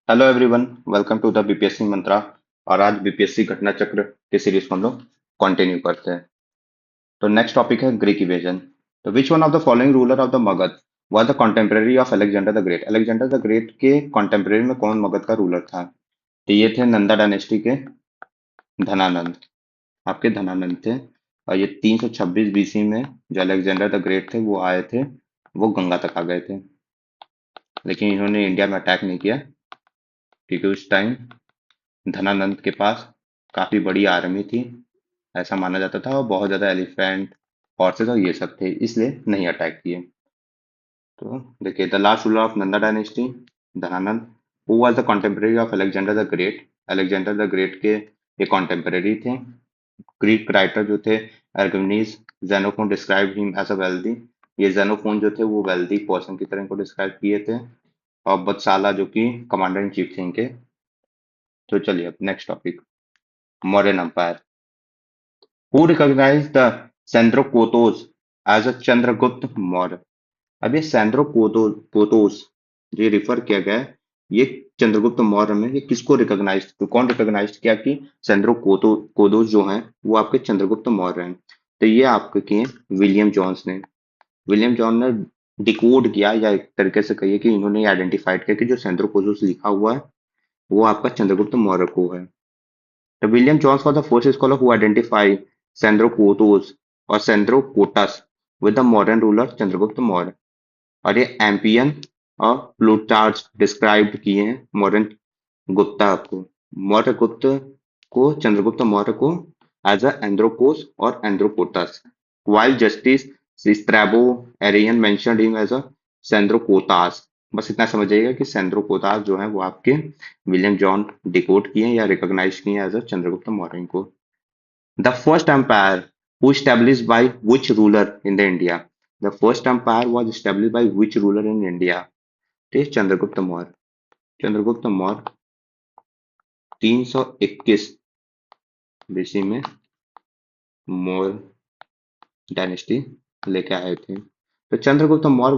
Hello everyone, welcome to the BPSC Mantra. और आज BPSC घटना चक्र के सीरीज को हम लोग कंटिन्यू करते हैं। तो नेक्स्ट टॉपिक है ग्रीक इवेजन। तो विच one of the following ruler of the Magadh was the contemporary of Alexander the Great. Alexander the Great के कंटेम्परेरी में कौन मगध का रूलर था? तो ये थे नंदा डायनेस्टी के धनानंद। आपके धनानंद थे। और ये 326 बीसी में जो अलेक्जेंडर द ग्रेट थे वो आए थे, वो गंगा तक आ गए थे। लेकिन इन्होंने इंडिया में अटैक नहीं किया, क्योंकि उस टाइम धनानंद के पास काफी बड़ी आर्मी थी, ऐसा माना जाता था, और बहुत ज्यादा एलिफेंट, हॉर्सेस और ये सब थे, इसलिए नहीं अटैक किए। तो देखिए, the last ruler of Nanda dynasty, Dhanananda. Who was the contemporary of Alexander the Great. Alexander the Great के ये कंटेम्परेरी थे। ग्रीक राइटर जो थे एर्गोनीज, Xenophon describe him as a wealthy. ये जेनोफोन जो थे वो वेल्दी पर्सन की तरह इनको डिस्क्राइब किए थे। और बत्साला जो कि कमांडर इन चीफ थे इनके। तो चलिए अब next topic, Mauryan empire. Who recognized the Sandrokotos as a Chandragupta Maurya? अब ये सैंद्रोकोतोस ये रिफर किया गया है, ये चंद्रगुप्त मौर्य में, ये किसको रिकॉग्नाइज, कौन रिकॉग्नाइज किया कि सैंद्रोकोतोस जो हैं वो आपके चंद्रगुप्त मौर्य हैं? तो ये आपके किए विलियम जॉन्स ने। विलियम जॉन ने डिकोड किया, या एक तरीके से कहिए कि इन्होंने आइडेंटिफाइड किया कि जो सैंद्रोकोतोस लिखा हुआ है वो आपका चंद्रगुप्त मौर्य को है। The William Jones was the first scholar who identified Sandrocotos or Sandrocotas with the modern ruler Chandragupta Maurya। और ये एम्पियन और प्लूटार्च डिस्क्राइब किए हैं मॉडर्न गुप्ता को, मौर्य गुप्त को, चंद्रगुप्त मौर्य को एज अ एंड्रोकोस और Androcottus, while Justin Strabo Arrian mentioned him as a Sandrocottus. बस इतना समझिएगा कि सेंद्रोकोटास जो है वो आपके विलियम जॉन डिकोड किए हैं या रिकॉग्नाइज किए हैं एज अ चंद्रगुप्त मौर्य को। The first empire who established by which ruler in the India? The first empire was established by which ruler in India? थे चंद्रगुप्त मौर्य। चंद्रगुप्त मौर्य 321 बीसी में मौर्य डायनेस्टी लेके आए थे। तो Chandragupta Maurya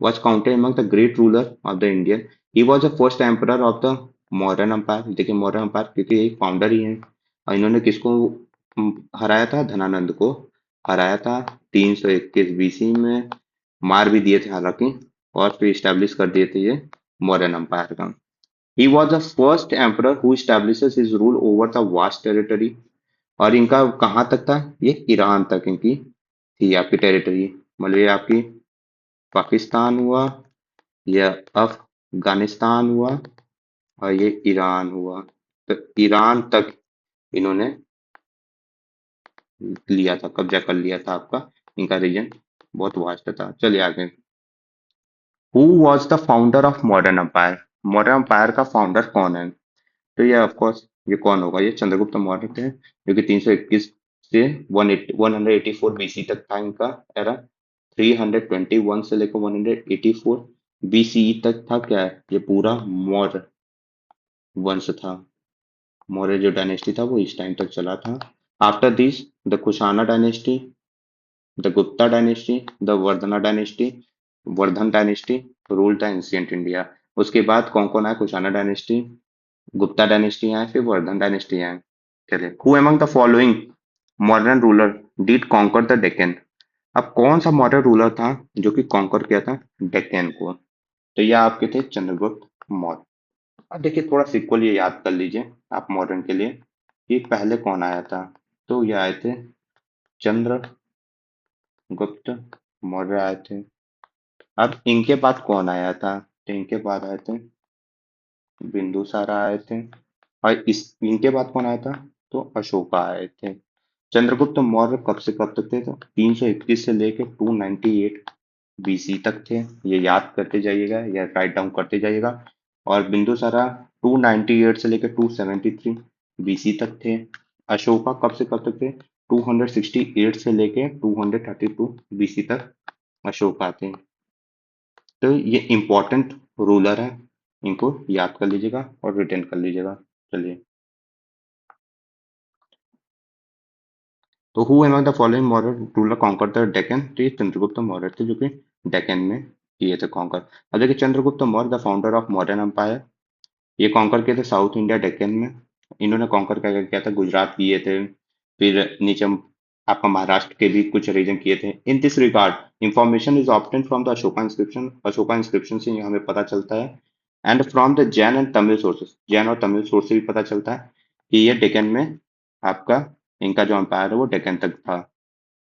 was counted among the great ruler of the Indian. He was the first emperor of the Mauryan Empire। देखिए Maurya empire क्योंकि ये founder ही हैं। और इन्होंने किसको हराया था? धनानंद को हराया था 321 बीसी में, मार भी दिए थे हालांकि, और फिर स्टैब्लिश कर दिए थे ये मौर्यन एम्पायर का। He was the first emperor who establishes his rule over the vast territory। और इनका कहाँ तक था? ये ईरान तक इनकी थी आपकी टेरिटरी। मतलब ये आपकी पाकिस्तान हुआ, या अफगानिस्तान हुआ, और ये ईरान हुआ। तो ईरान तक इन्होंने लिया था, कब्जा कर लिया था आपका। इनका रीजन बहुत वास्ट था। चलिए आगे। Who was the founder of modern empire? Modern empire का फाउंडर कौन है? तो ये ऑफ कोर्स ये कौन होगा? ये चंद्रगुप्त मौर्य थे, जो कि 321 से 184 बीसी तक था इनका एरा। 321 से लेकर 184 बीसीई तक था क्या है? ये पूरा मौर्य वंश था। मौर्य जो डायनेस्टी था वो इस टाइम तक चला था। After this the Kushana dynasty, the Gupta dynasty, the Vardhana dynasty, Vardhan dynasty rule the ancient India. उसके बाद कौन कौन आया? कुशाना डायनेस्टी, गुप्ता डायनेस्टी आए, फिर वर्धन डायनेस्टी आए। चलिए, who among the following modern ruler did conquer the Deccan? अब कौन सा मॉडर्न रूलर था जो कि कॉन्कर किया था डेक्कन को? तो ये आपके थे चंद्रगुप्त मौर्य। अब देखिए थोड़ा सिक्वल ये याद कर लीजिए आप मॉडर्न के लिए, कि पहले कौन आया था। तो ये आए थे चंद्रगुप्त मौर्य आए थे। अब इनके बाद कौन आया था? तो इनके बाद आए थे बिंदुसार आए थे। और इस इनके बाद कौन आया था? तो अशोका आए थे। चंद्रगुप्त मौर्य कब से कब तक थे? तो 321 से लेके 298 बीसी तक थे। ये याद करते जाइएगा या राइट डाउन करते जाइएगा। और बिंदुसारा 298 से लेकर 273 बीसी तक थे। अशोका कब से कब तक थे? 268 से लेके 232 बीसी तक अशोका थे। तो ये इंपॉर्टेंट रूलर है, इनको याद कर लीजिएगा और रिटेन कर लीजिएगा। चलिए, तो who among the following Maurya ruler conquer the Deccan? तो ये चंद्रगुप्त मौर्य थे जो कि डेक्कन में किए थे कॉन्कर। अब देखिए, Chandragupta Maurya the founder of modern empire. ये कॉन्कर किए थे साउथ इंडिया डेक्कन में। इन्होंने कॉन्कर क्या किया था, गुजरात किए थे, फिर नीचे आपका महाराष्ट्र के भी कुछ रीजन किए थे। In this regard information is obtain from the Ashoka inscription, Ashoka inscription से ये हमें पता चलता है, and from the Jain and Tamil sources, Jain और तमिल सोर्स से भी पता चलता है कि ये डेक्कन में आपका इनका जो एम्पायर है वो डेक्कन तक था।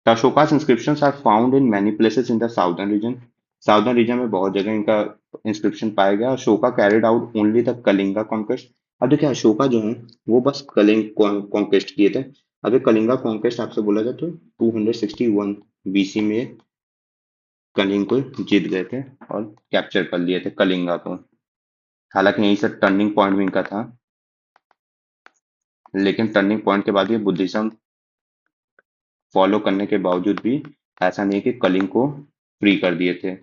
The Ashoka's inscriptions are found in many places in the southern region. Southern region में बहुत जगह इनका इंस्क्रिप्शन पाया गया। Ashoka carried out only the Kalinga conquest. अब देखिए अशोका जो है वो बस कलिंग कॉन्क्वेस्ट किए थे। अगर कलिंगा कॉन्क्वेस्ट आपसे बोला जाए तो 261 बीसी में कलिंग को जीत गए थे और कैप्चर कर लिए थे कलिंगा को। हालांकि यहीं से टर्निंग पॉइंट भी इनका था, लेकिन टर्निंग पॉइंट के बाद ये बुद्धिज्म फॉलो करने के बावजूद भी ऐसा नहीं कि कलिंग को फ्री कर दिए थे,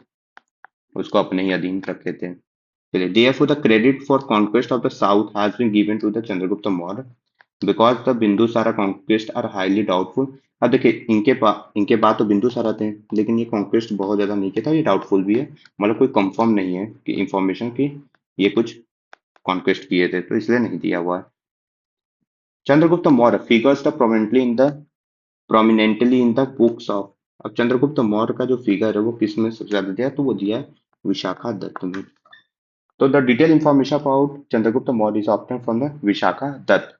उसको अपने ही अधीन रखे थे। चलिए, therefore the credit for conquest of the south has been given to the Chandragupta Maurya because the Bindusara conquest are highly doubtful। अब देखिए इनके बाद तो बिंदुसारा थे, लेकिन ये कॉन्क्वेस्ट बहुत ज्यादा नहीं किया था, ये डाउटफुल भी है, मतलब कोई कंफर्म नहीं है कि इंफॉर्मेशन की ये कुछ कॉन्क्वेस्ट किए थे, तो इसलिए नहीं दिया हुआ है। Chandragupta Maurya figures the prominently in the books of. अब चंद्रगुप्त मौर्य का जो फिगर है वो किस में सबसे ज्यादा दिया है, तो वो दिया है विशाखा दत्त में। तो the detail information about Chandragupta Maurya is obtain from the Vishakha Datta.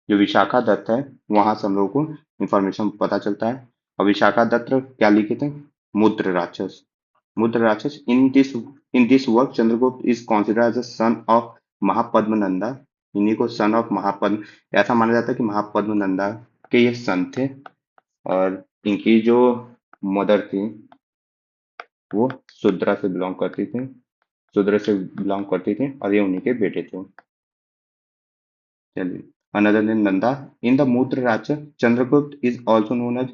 जो विशाखा दत्त है वहां से हम लोगों को इंफॉर्मेशन पता चलता है। और विशाखा दत्त क्या लिखे थे, मुद्र राक्षस। Mudrarakshasa in this work Chandragupta is consider as a son of Mahapadmananda. इन्हीं को सन ऑफ महापद्म, ऐसा माना जाता है कि महापद्मनंदा के ये सन थे, और इनकी जो मदर थी वो शूद्रा से बिलोंग करती थी, शूद्र से बिलोंग करती थी, और ये उन्हीं के बेटे थे। चलिए, another name Nanda. In the Mudrarakshasa Chandragupta is also known as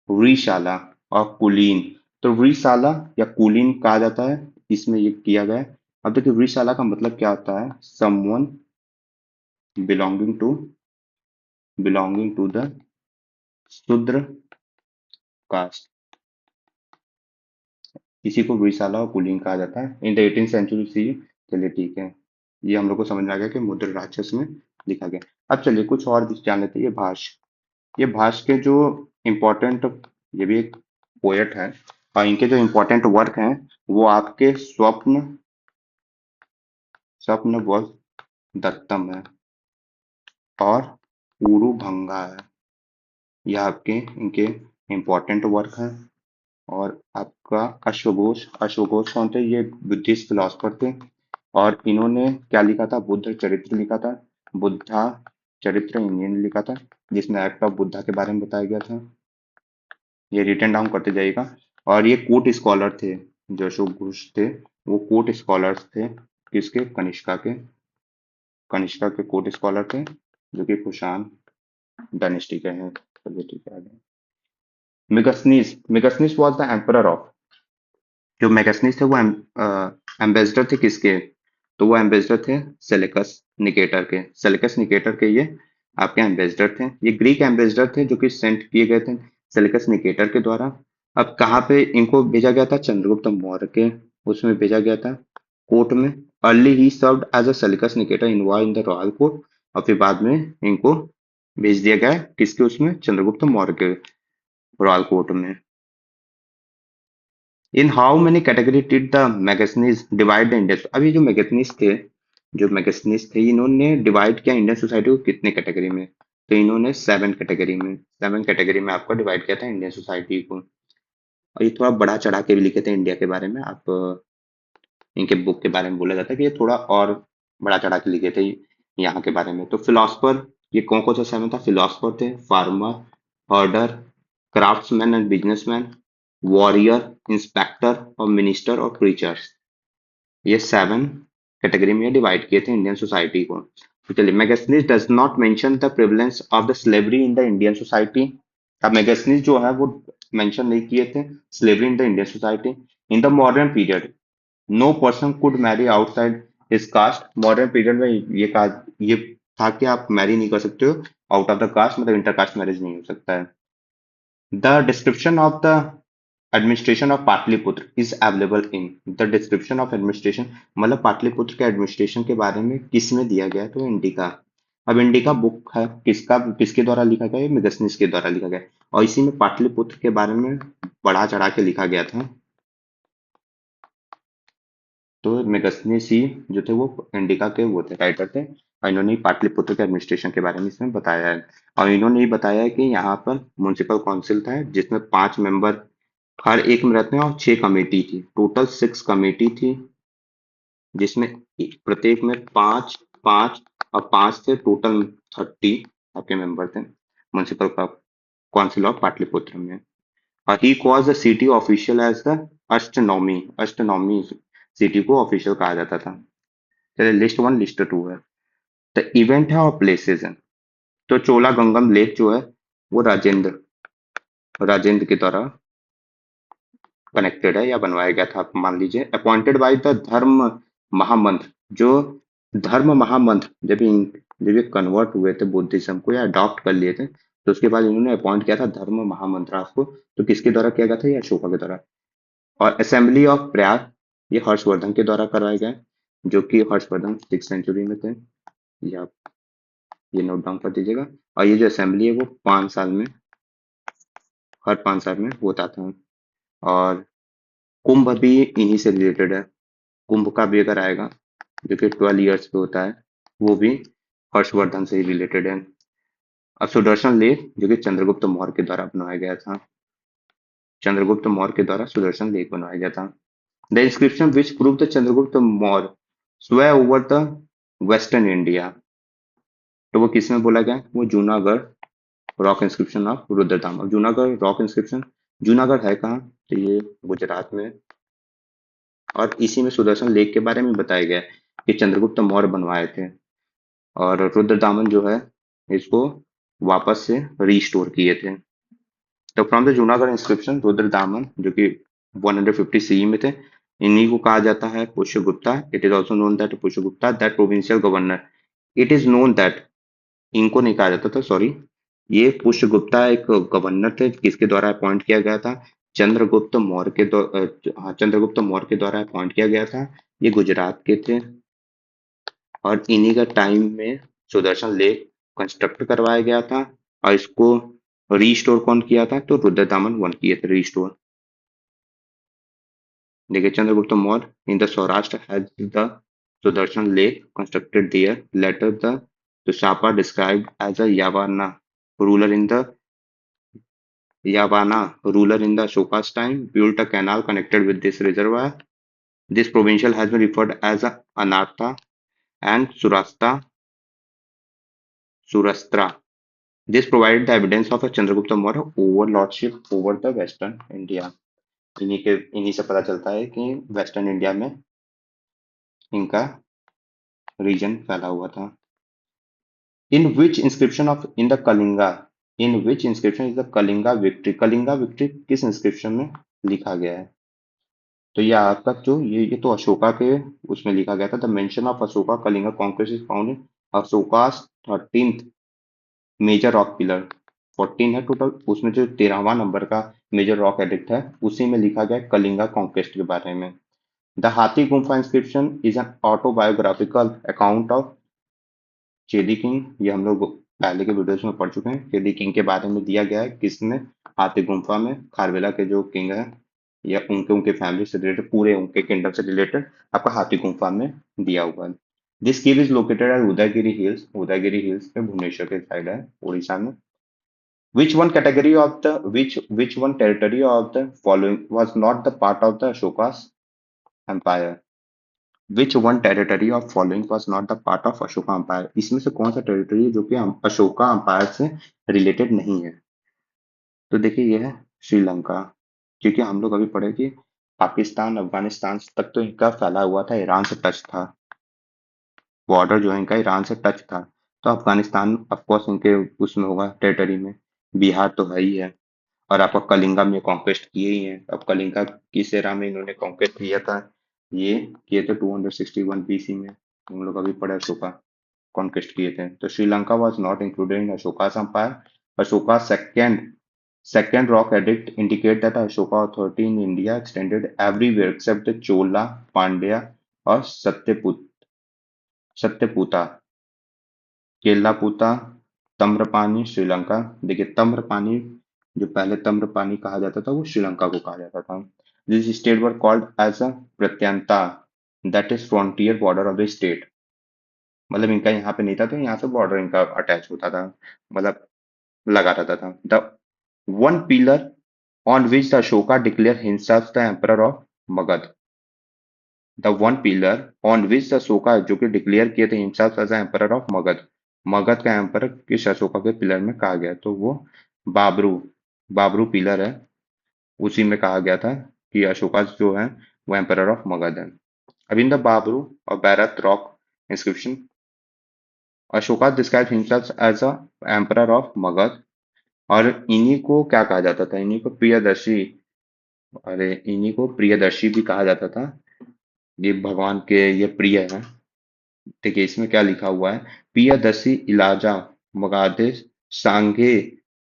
Vrishala और कुलीन। तो रिशाला या कुलीन कहा जाता है, इसमें ये किया गया है। अब देखिए रिशाला का मतलब क्या होता है, समवन बिलोंगिंग टू द शूद्र कास्ट, इसी को विशाला और कुलीन कहा जाता है in the 18th century C. चलिए ठीक है, ये हम लोग को समझ में आ गया कि मुद्र राक्षस में लिखा गया। अब चलिए कुछ और भी जान लेते हैं। ये भाष के जो इम्पोर्टेंट, ये भी एक पोएट है, और इनके जो इम्पोर्टेंट वर्क हैं वो आपके स्वप्न स्वप्न वर्क दत्तम है और उरुभंगा है। यह आपके इनके इम्पोर्टेंट वर्क हैं। और आपका अश्वघोष, अश्वघोष कौन थे, ये बुद्धिस्ट फिलोसफर थे, और इन्होंने क्या लिखा था, बुद्ध चरित्र लिखा था, बुद्धा चरित्र इन्होंने लिखा था, जिसमें एक्ट ऑफ बुद्धा के बारे में बताया गया था। ये रिटर्न डाउन करते जाइएगा। और ये कोर्ट स्कॉलर थे, जो अशोक घोष थे वो कोर्ट स्कॉलर्स थे, किसके, कनिष्का के कोर्ट स्कॉलर थे, जो कि कुषाण डायनेस्टी के हैं। चलिए ठीक है आगे। Megasthenes was the emperor of. जो मैगस्थनीज थे वो एम्बेसडर थे किसके, तो वो एम्बेसडर थे सेलेकस निकेटर के। सेलेकस निकेटर के ये आपके एम्बेसडर थे। ये ग्रीक एम्बेसडर थे जो कि सेंट किए गए थे सेलेकस निकेटर के द्वारा। अब कहाँ पे इनको भेजा गया था, चंद्रगुप्त मौर्य के उसमें भेजा गया था, कोर्ट में। अर्ली ही served as a Seleucus Nicator involve in the royal court. और फिर बाद में इनको भेज दिया गया किसके, उसमें चंद्रगुप्त मौर्य के रॉयल कोर्ट में। In how many category did the Megasthenes divide the Indian. अभी जो मैगजीनीज थे इन्होंने डिवाइड किया इंडियन सोसाइटी को कितने कैटेगरी में, तो इन्होंने 7 कैटेगरी में आपको डिवाइड किया था इंडियन सोसाइटी को। और ये थोड़ा बड़ा चढ़ा के भी लिखे थे इंडिया के बारे में। आप इनके बुक के बारे में बोला जाता है कि ये थोड़ा और बड़ा चढ़ा के लिखे थे यहाँ के बारे में। तो फिलोसफर, ये कौन कौन सा 7 था, फिलोसफर थे, farmer, हर्डर, craftsman and businessman, warrior, inspector और मिनिस्टर और प्रीचर्स। ये 7 कैटेगरी में डिवाइड किए थे इंडियन सोसाइटी को। तो चलिए, Megasthenes does not mention the prevalence of the slavery in the Indian society. अब मैगजीनिस जो है वो मेंशन नहीं किए थे slavery in the Indian society. In the modern period no person could marry outside his caste. Modern period में ये था कि आप मैरी नहीं कर सकते हो आउट ऑफ द कास्ट, मतलब इंटर कास्ट मैरिज नहीं हो सकता है। The description of the administration of Pataliputra is available in the description of administration, मतलब पाटलिपुत्र के एडमिनिस्ट्रेशन के बारे में किस में दिया गया है? तो इंडिका। अब इंडिका बुक है किसका, किसके द्वारा लिखा गया है? मेगस्थनीज के द्वारा लिखा गया है। और इसी में पाटलिपुत्र के बारे में बढ़ा चढ़ा के लिखा गया था। तो मेगस्थनीज ही जो थे वो इंडिका के वो थे, राइटर थे, और इन्होंने ही पाटलिपुत्र के एडमिनिस्ट्रेशन के बारे में इसमें बताया है। और इन्होंने ये बताया है कि यहाँ पर म्युनिसिपल काउंसिल था जिसमें 5 मेंबर हर एक में रहते हैं, और 6 कमेटी थी, टोटल 6 कमेटी थी, जिसमें प्रत्येक में पांच पांच और पांच थे, टोटल 30 आपके मेंबर थे म्युनिसिपल काउंसिल ऑफ पाटलिपुत्र में। He calls the city official as the Astynomoi, Astynomoi city को ऑफिशियल कहा जाता था। चलिए लिस्ट वन लिस्ट टू है। द इवेंट है और प्लेसेस हैं। तो चोला गंगम लेक जो है वो राजेंद्र राजेंद्र के द्वारा कनेक्टेड है या बनवाया गया था, आप मान लीजिए। अपॉइंटेड बाय द धर्म महामंत्र, जो धर्म महामंत्र जब ये कन्वर्ट हुए थे बुद्धिज्म को या अडॉप्ट कर लिए थे, तो उसके बाद इन्होंने अपॉइंट किया था धर्म महामंत्रा को। तो किसके द्वारा किया गया था? ये अशोका के द्वारा। और असेंबली ऑफ प्रयाग ये हर्षवर्धन के द्वारा करवाए गए, जो कि हर्षवर्धन 6th सेंचुरी में थे। ये आप ये नोट डाउन कर दीजिएगा। और ये जो असेंबली है वो 5 साल में, हर 5 साल में होता था। और कुंभ भी इन्हीं से रिलेटेड है। कुंभ का भी अगर आएगा जो कि 12 ईयर्स पे होता है, वो भी हर्षवर्धन से ही रिलेटेड है। अब सुदर्शन लेक जो कि चंद्रगुप्त मौर्य के द्वारा बनवाया गया था, चंद्रगुप्त मौर्य के द्वारा सुदर्शन लेक बनवाया गया था। The inscription which prove the Chandragupta Maurya स्वे ओवर द वेस्टर्न इंडिया, तो वो किसमें बोला गया? वो जूनागढ़ रॉक इंस्क्रिप्शन ऑफ रुद्रधाम। अब जूनागढ़ रॉक इंस्क्रिप्शन, जूनागढ़ है कहाँ? तो ये गुजरात में। और इसी में सुदर्शन लेक के बारे में बताया गया है कि चंद्रगुप्त मौर्य बनवाए थे, और रुद्रदामन जो है इसको वापस से रीस्टोर किए थे। तो from the Junagadh inscription Rudradaman जो कि 150 सीई में थे, इन्हीं को कहा जाता है Pushyagupta. It is also known that Pushyagupta that provincial governor. It is known that, इनको नहीं कहा जाता था, सॉरी। ये पुष्यगुप्ता एक गवर्नर थे किसके द्वारा अपॉइंट किया गया था? चंद्रगुप्त मौर्य के हाँ, चंद्रगुप्त मौर्य के द्वारा अपॉइंट किया गया था। ये गुजरात के थे। और इन्हीं का टाइम में सुदर्शन लेक कंस्ट्रक्ट करवाया गया था। और इसको रीस्टोर कौन किया था? तो रुद्रदामन वन किए थे रीस्टोर। देखिए Chandragupta Maurya in the Saurashtra has the Sudarshan lake constructed there later the Tushapa described as a ruler in the Yavana ruler in the Ashoka's time built a canal connected with this reservoir. This provincial has been referred as a Anartha and Surastra. This provided the evidence of a Chandragupta Maurya overlordship over the Western India. इन्हीं से पता चलता है कि western India में इनका reason फैला हुआ था। In which inscription of in the Kalinga? In which inscription is the Kalinga victory? Kalinga victory किस इंस्क्रिप्शन में लिखा गया है? तो ये आपका जो ये तो अशोका के उसमें लिखा गया था। The mention of Ashoka Kalinga conquest is found in Ashoka's 13th major rock pillar. 14 है टोटल, उसमें जो 13वां नंबर का मेजर रॉक एडिक्ट है उसी में लिखा गया है कलिंगा कॉन्क्वेस्ट के बारे में। The Hathi Gumpha inscription is an autobiographical account of Chedi king. ये हम लोग पहले के वीडियोस में पढ़ चुके हैं। चेदी किंग के बारे में दिया गया है किसने? हाथी गुम्फा में। खारवेला के जो किंग है या उनके उनके फैमिली से रिलेटेड, पूरे उनके किंगडम से रिलेटेड आपका हाथी गुम्फा में दिया हुआ है। This cave is located at Udayagiri hills. Udayagiri hills पे भुवनेश्वर के साइड है, उड़ीसा में। Which one territory of the following was not the part of the Ashoka's empire? Which one territory of following was not the part of Ashoka empire? इसमें से कौन सा territory है जो कि अशोका empire से रिलेटेड नहीं है? तो देखिए ये है श्रीलंका, क्योंकि हम लोग अभी पढ़े कि पाकिस्तान अफगानिस्तान तक तो इनका फैला हुआ था, ईरान से टच था, बॉर्डर जो है इनका ईरान से टच था। तो अफगानिस्तान ऑफकोर्स इनके उसमें होगा टेरिटरी में। बिहार तो है ही है। और आपका कलिंगा में कॉन्क्वेस्ट किए ही हैं। अब कलिंगा किस एरा में इन्होंने कॉन्क्वेस्ट किया था? ये किए थे 261 बीसी में। हम लोग अभी पढ़े अशोका कॉन्क्वेस्ट किए थे। तो Sri Lanka was not included in Ashoka empire. Ashoka second Second rock edict indicate that Ashoka authority in India extended everywhere except the Chola, Pandya और सत्यपुता, केलापुता, तम्रपानी, श्रीलंका। देखिए तम्रपानी, जो पहले तम्रपानी कहा जाता था वो श्रीलंका को कहा जाता था। This state were called as a Pratyanta, that is frontier border of the state. मतलब इनका यहाँ पे नहीं था तो यहाँ से बॉर्डर इनका अटैच होता था, मतलब लगा रहता था। The one pillar on which the Ashoka declared himself the emperor of Magad. The one pillar on which the Ashoka जो कि डिक्लेयर किए थे himself as the emperor of Magadh, Magadh का एम्पर किस अशोका के पिलर में कहा गया, तो वो बाबरू, बाबरू पिलर है, उसी में कहा गया था कि अशोका जो है वो एम्पर ऑफ मगध है। अब इन द बाबरू और Bairat rock inscription Ashoka describe himself as a emperor of Magadha, और इन्हीं को क्या कहा जाता था, इन्हीं को प्रियदर्शी, अरे इन्हीं को प्रियदर्शी भी कहा जाता था। ये भगवान के ये प्रिय है। देखिए इसमें क्या लिखा हुआ है, प्रियदर्शी इलाजा मगाधे सांगे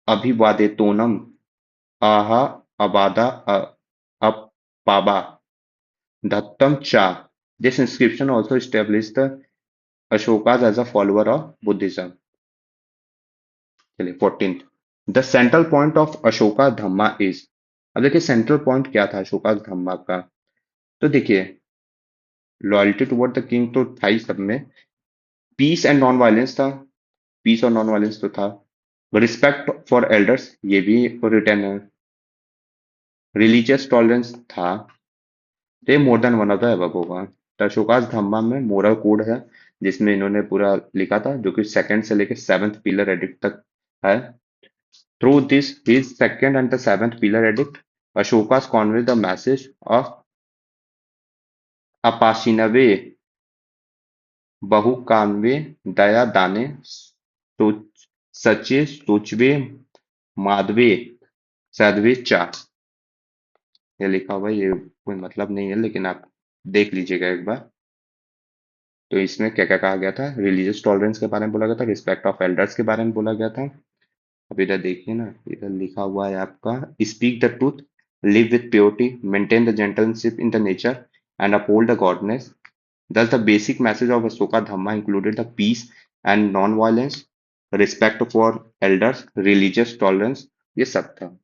अभिवादेतोनम आहा अबादा अपाबा धत्तम चा। This inscription also established the Ashokas as a follower of Buddhism। चलिए 14th, the central point of Ashoka Dhamma is. अब देखिए सेंट्रल पॉइंट क्या था अशोका धम्मा का, तो देखिए लॉयल्टी टुवर्ड द किंग तो था ही सब में, पीस एंड नॉन वायलेंस था, पीस और नॉन वायलेंस तो था, रिस्पेक्ट फॉर एल्डर्स ये भी रिटर्न है, रिलीजियस टॉलरेंस था, तो मोर than one of the above होगा। तो अशोकास धम्मा में मोरल कोड है जिसमें इन्होंने पूरा लिखा था, जो कि सेकंड से लेकर सेवंथ पिलर एडिक्ट तक है। Through this his second and the seventh pillar edict Ashoka's convey the message of अपाशिनवे बहुकानवे दया दाने सचे सोचवे माधवे सदवे चा। ये लिखा हुआ है, ये कोई मतलब नहीं है लेकिन आप देख लीजिएगा एक बार। तो इसमें क्या क्या कहा गया था, रिलीजियस टॉलरेंस के बारे में बोला गया था, रिस्पेक्ट ऑफ एल्डर्स के बारे में बोला गया था। अब इधर देखिए ना, इधर लिखा हुआ है आपका, speak the truth, live with purity, maintain the gentleship in the nature and uphold the goodness. Thus, the basic message of Asoka Dhamma included the peace and non-violence, respect for elders, religious tolerance, ये सब था।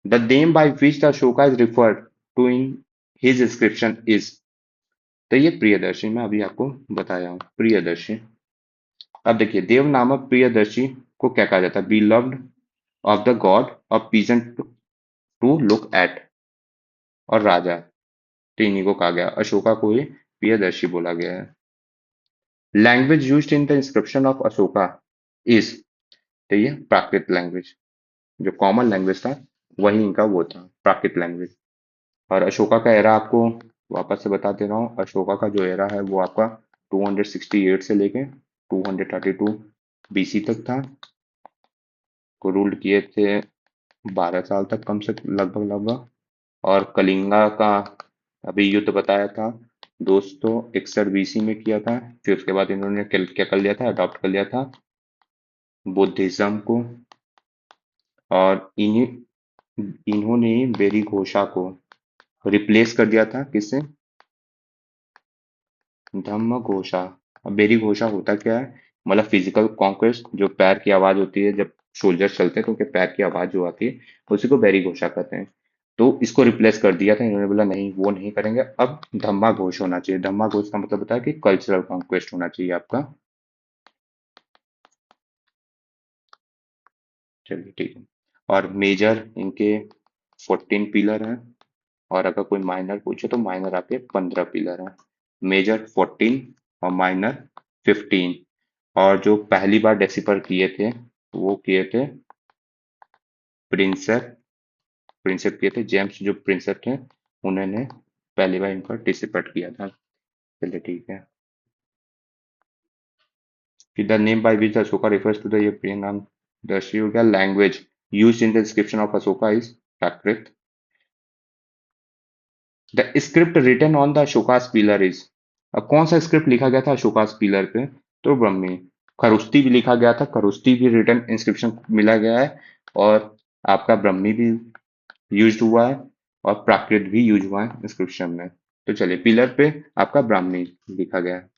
The name by which the Ashoka is referred to in his inscription is, तो ये प्रियदर्शी मैं अभी आपको बताया हूँ, प्रियदर्शी। अब देखिए देव नामक प्रियदर्शी को क्या कहा जाता है, beloved of the god or peasant to look at, और राजा, तो इन्हीं को कहा गया, अशोका को ही प्रियदर्शी बोला गया है। Language used in the inscription of Ashoka is, तो ये प्राकृत लैंग्वेज, जो कॉमन लैंग्वेज था वही इनका वो था, प्राकृत लैंग्वेज। और अशोका का एरा आपको वापस से बता दे रहा हूँ, अशोका का जो एरा है वो आपका 268 से लेके 232 बीसी तक था, को रूल किए थे 12 साल तक कम से लगभग लगभग। और कलिंगा का अभी युद्ध बताया था 261 बीसी में किया था, फिर उसके बाद इन्होंने क्या कर लिया था, अडॉप्ट कर लिया था बुद्धिज्म को। और इन्होंने बेरी घोषा को रिप्लेस कर दिया था, किससे, धम्म घोषा। अब बेरी घोषा होता क्या है, मतलब फिजिकल कॉन्क्वेस्ट, जो पैर की आवाज होती है जब सोल्जर चलते हैं तो उनके पैर की आवाज जो आती है उसी को बेरी घोषा कहते हैं। तो इसको रिप्लेस कर दिया था इन्होंने, बोला नहीं वो नहीं करेंगे, अब धम्मा घोष होना चाहिए। धम्मा घोष का मतलब होता है कि कल्चरल कॉन्क्वेस्ट होना चाहिए आपका। चलिए ठीक है। और मेजर इनके 14 पिलर हैं, और अगर कोई माइनर पूछे तो माइनर आपके 15 पिलर हैं, मेजर 14 और माइनर 15। और जो पहली बार डेसिपर किए थे वो किए थे प्रिंसेप, प्रिंसेप किए थे जेम्स, जो प्रिंसेप थे उन्होंने पहली बार इनका डिसिपेट किया था। चलिए ठीक है। फिर the name by which Ashoka refers to the European नाम दर्शी हो गया। Language used in the description of Ashoka is Prakrit। The script written on the Ashoka's pillar is, अब कौन सा स्क्रिप्ट लिखा गया था अशोकास पिलर पे, तो ब्रह्मी। खरुष्टी भी लिखा गया था, खरुष्टी भी रिटन इंस्क्रिप्शन मिला गया है। और आपका ब्रह्मी भी यूज हुआ है और प्राकृत भी यूज हुआ है इंस्क्रिप्शन में। तो चलिए पिलर पे आपका ब्राह्मी लिखा गया है।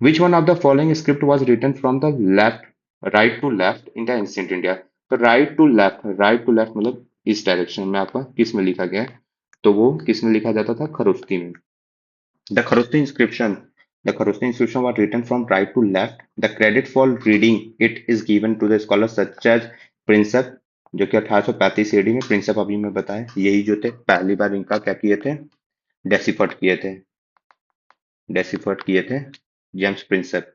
Which one of the following script was written from the left right to left in the ancient India. तो राइट टू लेफ्ट मतलब इस डायरेक्शन में आपका किस में लिखा गया है? तो वो किस में लिखा जाता था? खरोष्ठी में। The Kharosthi inscription was written from right to left. The credit for reading it is given to the scholars such as Prinsep, जो कि 1835 ईडी में प्रिंसेप अभी मैं बताया, यही जो थे पहली बार इनका क्या किए थे? डेसिफर्ड किए थे। डेसिफर्ड किए थे जेम्स प्रिंसेप।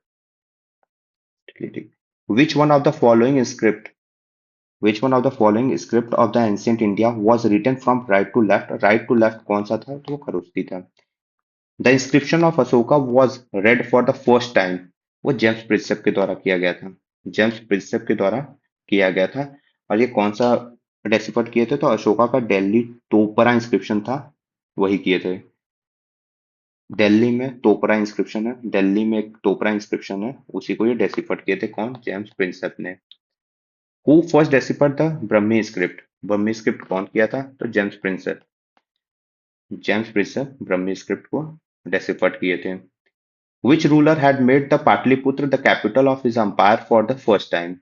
ठीक। Which one of the following script? Which one of the following script of the ancient India was written from right to left? Right to left कौन सा था? तो वो खरोष्ठी था। The inscription of Ashoka was red for the first time. वो James Prinsep के द्वारा किया गया था। जेम्स प्रिंसेप के द्वारा किया गया था। और ये कौन सा डेसिफर किए थे? तो अशोका का दिल्ली तोपरा इंस्क्रिप्शन था, वही किए थे। दिल्ली में तोपरा इंस्क्रिप्शन है, दिल्ली में एक तोपरा इंस्क्रिप्शन है, उसी को ये डेसिफर किए थे। कौन? जेम्स प्रिंसेप ने। Who first decipher the Brahmi script? Brahmi script कौन किया था? तो James Prinsep. James Prinsep Brahmi script को डेसिफर किए थे। Which ruler had made the Pataliputra the capital of his empire for the first time?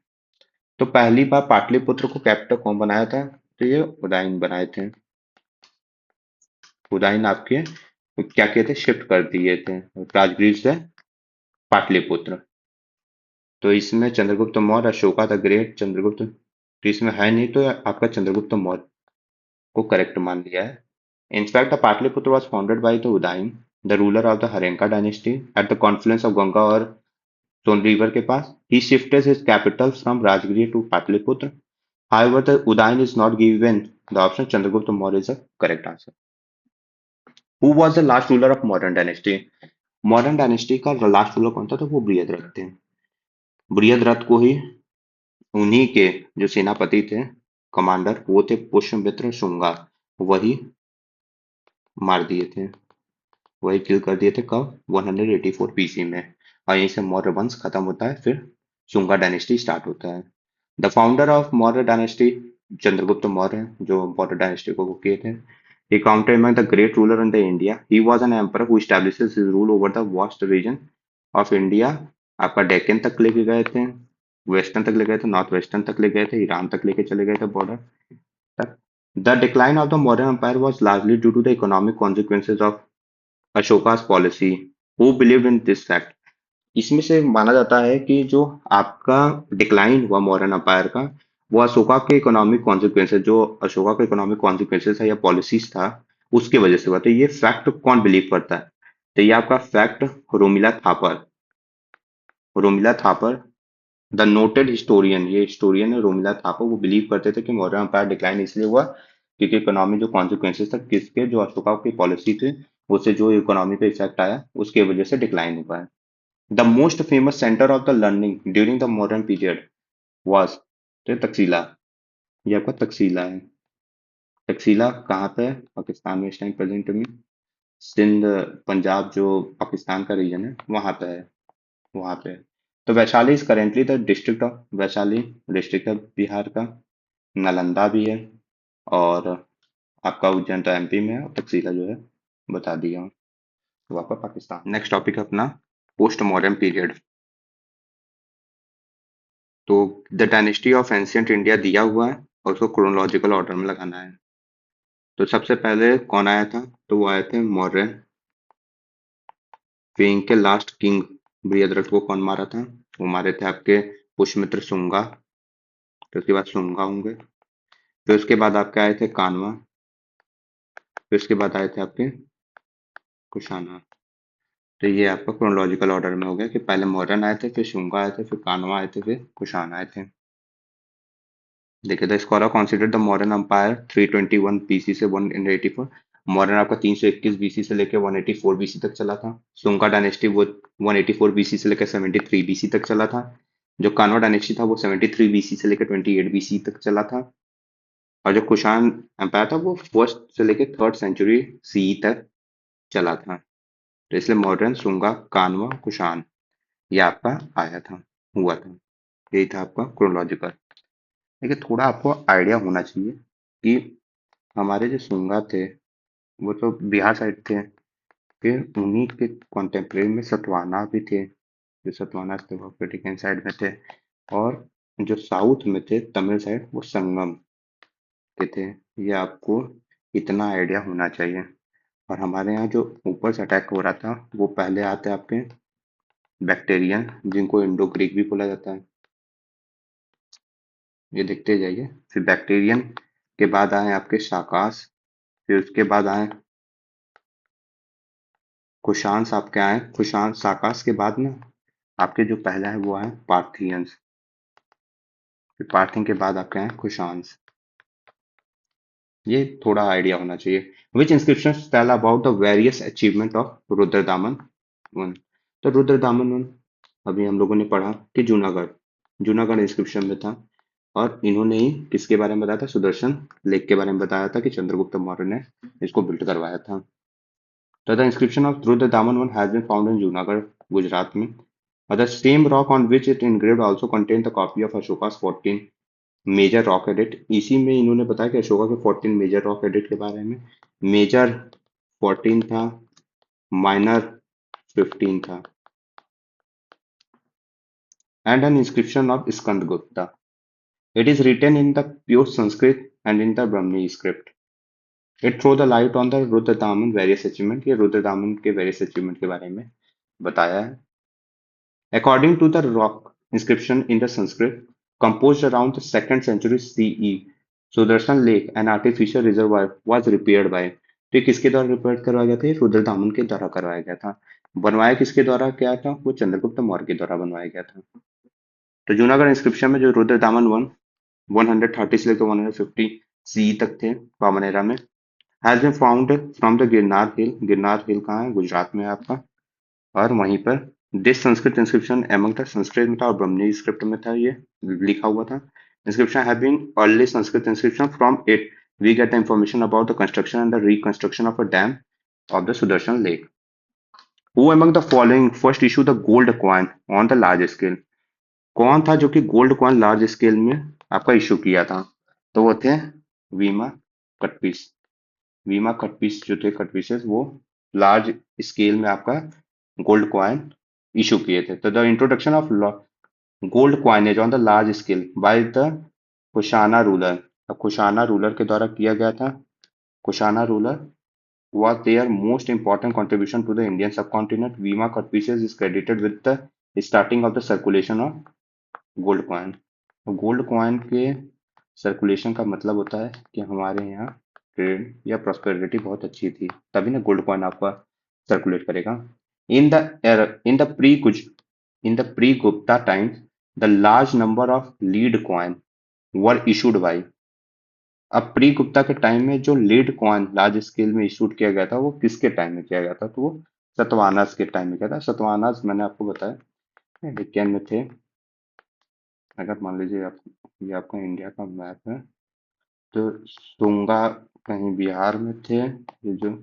तो पहली बार पाटलिपुत्र को कैपिटल कौन बनाया था? तो ये उदयन बनाए थे। उदयन आपके क्या किए थे? शिफ्ट कर दिए थे राजगृह से पाटलिपुत्र। तो इसमें चंद्रगुप्त मौर्य, अशोका द ग्रेट, चंद्रगुप्त तो इसमें है नहीं, तो आपका चंद्रगुप्त मौर्य को करेक्ट मान लिया है। In fact the Pataliputra was founded by the Udayin, the ruler of the Harenka dynasty, at the confluence of Ganga और सोन रिवर के पास। He shifted his capital from Rajgir to Patliputra. However, the Udayan is not given. The option Chandragupta Maurya is the correct answer. Who was the last ruler of modern dynasty? Modern dynasty का last ruler कौन था? तो वो बृहद्रथ थे। बृहद्रथ को ही उन्हीं के जो सेनापति थे, कमांडर, वो थे पुष्यमित्र शुंगा, वही मार दिए थे। वही किल कर दिए थे। कब? 184 बीसी में। और यहीं से मौर्य वंश खत्म होता है, फिर शुंगा डायनेस्टी स्टार्ट होता है। The founder of Maurya dynasty Chandragupta Maurya, जो मौर्य डायनेस्टी को वो किए थे। He counted among the great ruler in the India. He was an emperor who establishes his rule over the vast region of India. आपका डेक्कन तक लेके गए थे, वेस्टर्न तक ले गए थे, नॉर्थ वेस्टर्न तक ले गए थे, ईरान तक लेके चले गए थे बॉर्डर तक। The decline of the Mauryan Empire was largely due to the economic consequences of Ashoka's policy. Who believed in this fact? इसमें से माना जाता है कि जो आपका डिक्लाइन हुआ मौर्यन अपायर का, वो अशोका के इकोनॉमिक कॉन्सिक्वेंसेज, जो अशोका का इकोनॉमिक कॉन्सिक्वेंसेज है या पॉलिसीज था, उसके वजह से हुआ। तो ये फैक्ट कौन बिलीव करता है? तो ये आपका fact Romila Thapar. Romila Thapar the noted historian, ये हिस्टोरियन है रोमिला थापर, वो बिलीव करते थे कि मौर्यन अपायर डिक्लाइन इसलिए हुआ क्योंकि इकोनॉमी जो कॉन्सिक्वेंसेज था किसके, जो अशोका की पॉलिसी थी, उससे जो इकोनॉमी पे इफेक्ट आया, उसके वजह से डिक्लाइन हुआ है। The most famous center of the learning during the modern period was, तो तक्षशिला। ये आपका तक्षशिला है। तक्षशिला कहाँ पे है? पाकिस्तान में इस टाइम प्रेजेंट में। सिंध, पंजाब जो पाकिस्तान का रीजन है वहां पे है, वहां पे है। तो Vaishali is currently the district of, Vaishali district है बिहार का। नालंदा भी है, और आपका उज्जैन तो एमपी में है, और तक्षशिला जो है बता दिया हूँ, तो आपका पाकिस्तान। नेक्स्ट टॉपिक है अपना पोस्ट मॉडर्न पीरियड। तो the dynasty of ancient India दिया हुआ है और उसको क्रोनोलॉजिकल ऑर्डर में लगाना है। तो सबसे पहले कौन आया था? तो वो आए थे मौर्य। फिर इनके लास्ट किंग बृहद्रथ को कौन मारा था? वो मारे थे आपके पुष्यमित्र शुंगा। तो उसके बाद शुंगा होंगे। फिर उसके बाद आपके आए थे कानवा। फिर उसके बाद आए थे आपके कुशाना। तो ये आपका क्रोनोलॉजिकल ऑर्डर में हो गया कि पहले मौर्यन आए थे, फिर शुंगा आए थे, फिर कानवा आए थे, फिर कुशाना आए थे। देखिए the scholar consider the modern umpire 321 BC से 184। मॉडर्न आपका 321 बीसी से लेकर 184 बीसी तक चला था। सुंगा डायनेस्टी वो 184 बीसी से लेकर 73 बीसी तक चला था। जो कानवा डायनेस्टी था वो 73 बीसी से लेकर 28 बीसी तक चला था। और जो कुषाण एम्पायर था वो फर्स्ट से लेकर थर्ड सेंचुरी सी तक चला था। तो इसलिए मॉडर्न, सुंगा, कानवा, कुषाण ये आपका आया था, हुआ था। यही था आपका क्रोनोलॉजिकल। देखिए थोड़ा आपको आइडिया होना चाहिए कि हमारे जो शुंगा थे वो तो बिहार साइड थे, फिर उन्हीं के कॉन्टेम्परेरी में सतवाना भी थे, जो सतवाना थे वो क्रिटिकन साइड में थे, और जो साउथ में थे तमिल साइड वो संगम के थे। ये आपको इतना आइडिया होना चाहिए। और हमारे यहाँ जो ऊपर से अटैक हो रहा था वो पहले आते आपके बैक्टीरियन, जिनको इंडो ग्रीक भी बोला जाता है, ये देखते जाइए। फिर बैक्टीरियन के बाद आए आपके शाकास, फिर उसके बाद आए कुशांस, आपके आए कुशांस, शाकास के बाद ना आपके जो पहला है वो आए पार्थियंस, फिर पार्थियन के बाद आपके आए कुशांस। ये थोड़ा आइडिया होना चाहिए। Which inscription tell about the various achievement of Rudradaman one. तो रुद्रदामन वन अभी हम लोगों ने पढ़ा कि जूनागढ़, जूनागढ़ इंस्क्रिप्शन में था, और इन्होंने ही किसके बारे में बताया था, सुदर्शन लेक के बारे में बताया था कि चंद्रगुप्त मौर्य ने इसको बिल्ड करवाया था। तो the inscription of Rudradaman one has been found in Junagadh, Gujarat में। और the same rock on which it engraved also contained the copy of Ashoka's 14 major rock एडिट। इसी में इन्होंने बताया कि अशोका के 14 मेजर रॉक एडिट के बारे में। मेजर 14 था, माइनर 15 था। And an inscription of Skandagupta, it is written in the pure Sanskrit and in the Brahmi script. It throw the light on the Rudradaman various achievement, ये रुद्रदामन के वेरियस अचीवमेंट के बारे में बताया है। According to the rock inscription in the Sanskrit, composed around the 2nd century CE, Sudarshan Lake, an artificial reservoir, was repaired by। तो ये किसके द्वारा रिपेयर करवाया गया था, ये रुद्रदामन के द्वारा करवाया गया था। बनवाया किसके द्वारा क्या था, वो चंद्रगुप्त मौर्य के द्वारा बनवाया गया था। तो जूनागढ़ इंस्क्रिप्शन में जो रुद्रदामन वन 130 से लेकर 150 सी तक थे कॉमन एरा में, has been found from the Girnar hill. Girnar hill कहाँ है, गुजरात में है आपका। और वहीं पर दिस संस्कृत इंस्क्रिप्शन एमंग था, संस्कृत में था और ब्रह्मणी स्क्रिप्ट में था, ये लिखा हुआ था। Inscription have been early Sanskrit inscription, from it we get the information about the construction and the reconstruction of a dam of the Sudarshan lake. Who among the following first issue the gold coin on the large scale. कौन था जो कि gold coin large scale में आपका issue किया था, तो वो थे वीमा कटपीस। वीमा कटपीस जो थे, कटपीसेस, वो लार्ज स्केल में आपका गोल्ड कॉइन इशू किए थे। तो the introduction of gold coinage on the large scale by the Kushana ruler, अब कुशाना रूलर के द्वारा किया गया था। Kushana ruler was their most important contribution to the Indian subcontinent. Vima Kadphises is credited with the starting of the circulation of gold coin। Gold coin के circulation का मतलब होता है कि हमारे यहाँ ट्रेड या प्रॉस्पेरिटी बहुत अच्छी थी, तभी ना गोल्ड कॉइन आपका सर्कुलेट करेगा। In the in the pre कुछ in the pre Gupta times the large number of lead coin were issued by. अब प्री गुप्ता के टाइम में जो लीड कॉइन लार्ज स्केल में इशूड किया गया था वो किसके टाइम में किया गया था, तो वो सतवानास के टाइम में किया था। सतवानास मैंने आपको बताया विज्ञान में थे। अगर मान लीजिए आप, ये आपका इंडिया का मैप है, तो शुंगा कहीं बिहार में थे, ये जो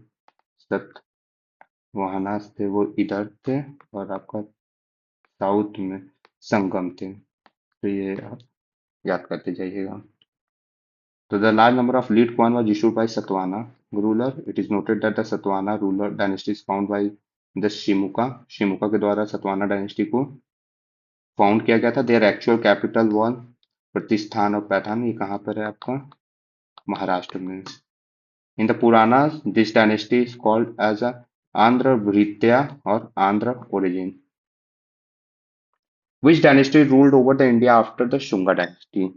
सतवाहनास थे वो इधर थे, और आपका साउथ में संगम थे। तो ये आप याद करते जाइएगा। तो the large number of lead coin was issued by Satavahana ruler. It is noted that the Satavahana ruler dynasty is found by the Shimuka। Simuka के द्वारा सतवाना डायनेस्टी को फाउंड किया गया था। देयर एक्चुअल कैपिटल वन प्रतिष्ठान और पैठान, ये कहाँ पर है आपका, महाराष्ट्र में। In the Purana this dynasty is called as a Andhra Bhritya और Andhra origin. Which dynasty ruled over the India after the Shunga dynasty.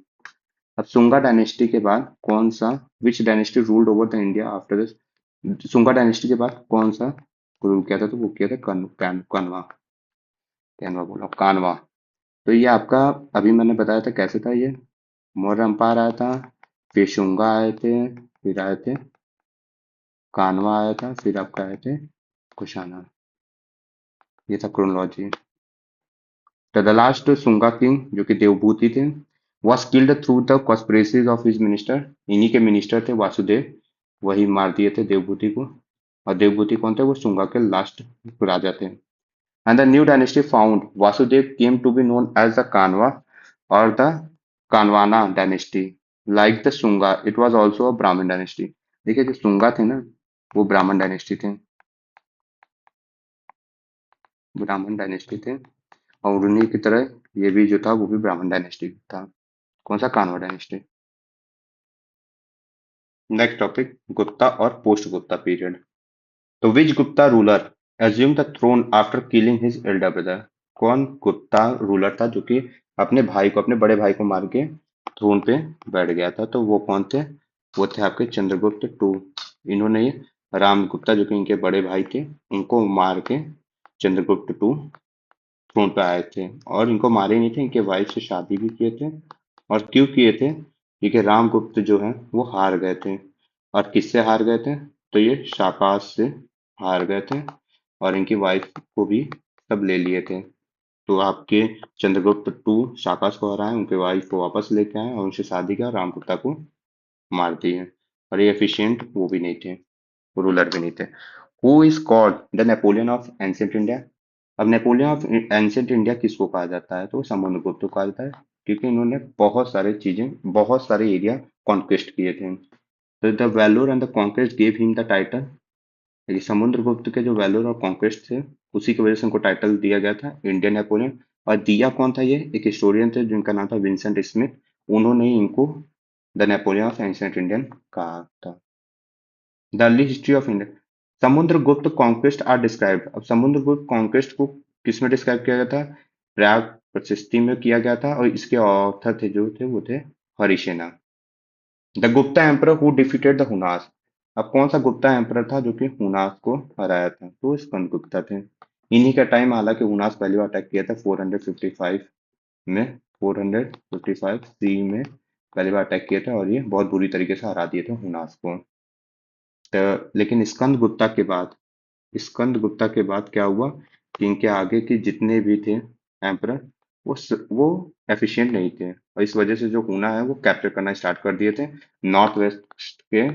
अब शुंगा डायनेस्टी के बाद कौन सा, which dynasty ruled over the India after the Shunga dynasty के बाद कौन सा रूल किया था, तो वो किया था कनवा। कैनवा बोला, कानवा। तो ये आपका अभी मैंने बताया था कैसे था ये। मौर्य अंपायर आया था, फिर शुंगा आए थे, फिर आए थे कानवा आया था, फिर आपका आए थे कुशाना। ये था क्रोनोलॉजी। तो द लास्ट शुंगा किंग जो कि देवभूति थे was killed through the conspiracies of his minister। इन्हीं के मिनिस्टर थे वासुदेव, वही मार दिए थे देवभूति को। और देवभूति कौन थे, वो शुंगा के लास्ट राजा थे। And the new dynasty found Vasudeva came to be known as the Kanva और the Kanvana dynasty, like the Sunga it was also a Brahmin dynasty. देखिए जो सुंगा थे ना, वो ब्राह्मण डायनेस्टी थे, ब्राह्मण डायनेस्टी थे। और उन्हीं की तरह ये भी जो था वो भी ब्राह्मण डायनेस्टी था। कौन सा? कानवा डायनेस्टी। नेक्स्ट टॉपिक, गुप्ता और पोस्ट गुप्ता पीरियड। तो which Gupta ruler assume the throne after killing his elder brother? कौन गुप्ता रूलर था जो कि अपने भाई को, अपने बड़े भाई को मार के थ्रोन पे बैठ गया था? तो वो कौन थे? वो थे आपके चंद्रगुप्त टू। इन्होंने रामगुप्ता जो कि इनके बड़े भाई थे, इनको मार के चंद्रगुप्त टू थ्रोन पे आए थे। और इनको मारे नहीं थे, इनके वाइफ से शादी भी किए थे। और क्यों किए थे? क्योंकि रामगुप्त जो है वो हार गए थे। और किससे हार गए थे? तो ये शाकाश से हार गए थे। और इनकी वाइफ को भी सब ले लिए थे। तो आपके चंद्रगुप्त टू शाकाश को हराए, उनके वाइफ को वापस लेके आए और उनसे शादी किया, रामगुप्ता को मार दिए। और ये एफिशिएंट वो भी नहीं थे, रूलर भी नहीं थे। Who is called the Napoleon of ancient India? अब नेपोलियन ऑफ एंशियंट इंडिया किसको कहा जाता है? तो समुद्रगुप्त को कहा जाता है, क्योंकि इन्होंने बहुत सारे चीजें, बहुत सारे एरिया कॉन्क्वेस्ट किए थे। तो the valour and the conquest gave him the title. ये समुद्रगुप्त के जो वैलोर और कॉन्क्वेस्ट थे, उसी की वजह से उनको टाइटल दिया गया था इंडियन नेपोलियन। और दिया कौन था? ये एक हिस्टोरियन थे जिनका नाम था विंसेंट स्मिथ। उन्होंने ही इनको the Napoleon of ancient Indian कहा था। The early history of India, Samudragupta conquest are described. अब समुद्रगुप्त कॉन्क्वेस्ट को किस में डिस्क्राइब किया गया था? प्रयाग प्रशस्ति में किया गया था। और इसके ऑथर थे जो थे वो थे Harisena. The Gupta emperor who defeated the Hunas. अब कौन सा गुप्ता एम्परर था जो कि हुनास को हराया था? तो स्कंदगुप्ता थे। इन्हीं का टाइम, हालांकि हुनास पहली बार अटैक किया था 455 में, 455 सी में पहली बार अटैक किया था। और ये बहुत बुरी तरीके से हरा दिए थे हुनास को। लेकिन स्कंद गुप्ता के बाद क्या हुआ कि इनके आगे के जितने भी थे एम्परर, वो एफिशिएंट नहीं थे। और इस वजह से जो हुना है वो कैप्चर करना स्टार्ट कर दिए थे। नॉर्थ वेस्ट के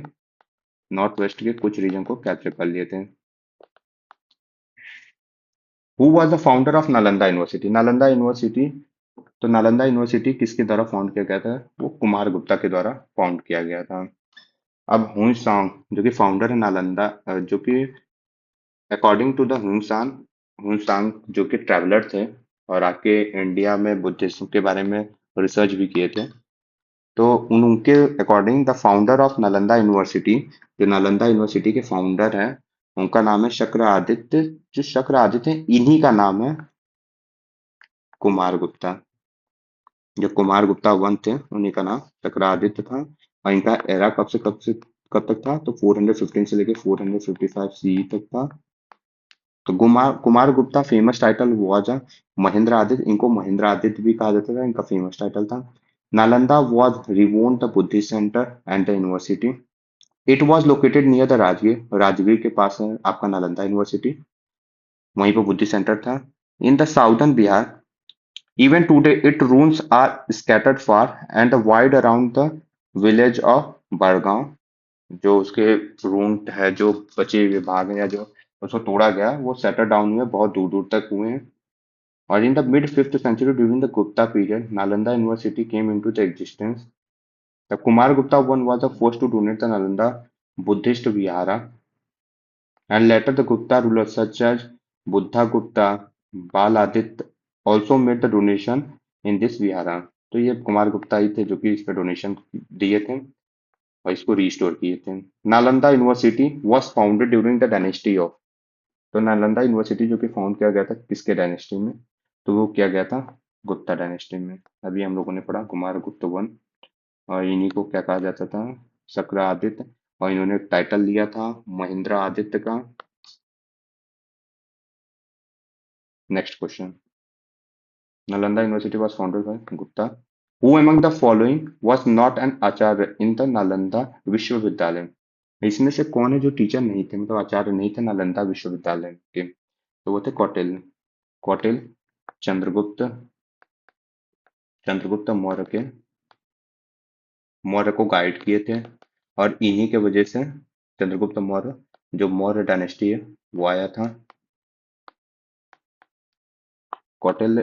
नॉर्थ वेस्ट के कुछ रीजन को कैप्चर कर लिए थे। Who was the founder of Nalanda university? Nalanda university, तो नालंदा यूनिवर्सिटी किसके द्वारा फाउंड किया गया था? वो कुमार गुप्ता के द्वारा फाउंड किया गया था। अब हुन सांग जो कि फाउंडर है नालंदा, जो कि अकॉर्डिंग टू द हुनसांग जो कि ट्रैवलर थे और आके इंडिया में बुद्धिज्म के बारे में रिसर्च भी किए थे। तो उनके according the founder of Nalanda university, जो नालंदा यूनिवर्सिटी के फाउंडर हैं, उनका नाम है शक्र आदित्य। जो शक्र आदित्य हैं, इन्हीं का नाम है कुमार गुप्ता। जो कुमार गुप्ता वन थे, उन्हीं का नाम शक्र आदित्य था। और इनका एरा कब तक था? तो 415 से लेके 455 सी तक था। तो Kumar Gupta famous title was Mahendra Aditya. इनको महेंद्र आदित्य भी कहा जाता था, इनका फेमस टाइटल था। Nalanda was renowned the Buddhist centre and the university. It was located near the Rajgir. Rajgir के पास है आपका नालंदा यूनिवर्सिटी, वहीं पर बुद्धिस्ट सेंटर था। In the southern Bihar, even today it rooms are scattered far and wide around the village of Bargaon. जो उसके room है, जो बचे हुए भाग हैं या जो उसको तोड़ा गया, वो सेटल डाउन हुए, बहुत दूर दूर तक हुए हैं। और in the mid 5th century during the Gupta period, Nalanda University came into the existence. The Kumar Gupta one was the first to donate the Nalanda Buddhist Vihara, and later the Gupta rulers such as Buddha Gupta, Baladit also made the donation in this Vihara. तो ये कुमार गुप्ता ही थे जो कि इस पे donation दिए थे और इसको रिस्टोर किए थे। Nalanda university was founded during the dynasty of, तो नालंदा यूनिवर्सिटी जो कि फाउंड किया गया था किसके डायनेस्टी में? तो वो किया गया था गुप्ता डायनेस्टी में। अभी हम लोगों ने पढ़ा कुमार गुप्त वन। और इन्हीं को क्या कहा जाता था? शक्र आदित्य। और इन्होंने टाइटल लिया था महेंद्र आदित्य का। Next question, Nalanda university was founded by Gupta. Who among the following was not an Acharya in the Nalanda विश्वविद्यालय? इसमें से कौन है जो टीचर नहीं थे, मतलब आचार्य नहीं थे नालंदा विश्वविद्यालय के? तो वो थे कौटिल्य। कौटिल्य चंद्रगुप्त चंद्रगुप्त मौर्य को गाइड किए थे। और इन्हीं के वजह से चंद्रगुप्त मौर्य, जो मौर्य डायनेस्टी है, वो आया था। कौटिल्य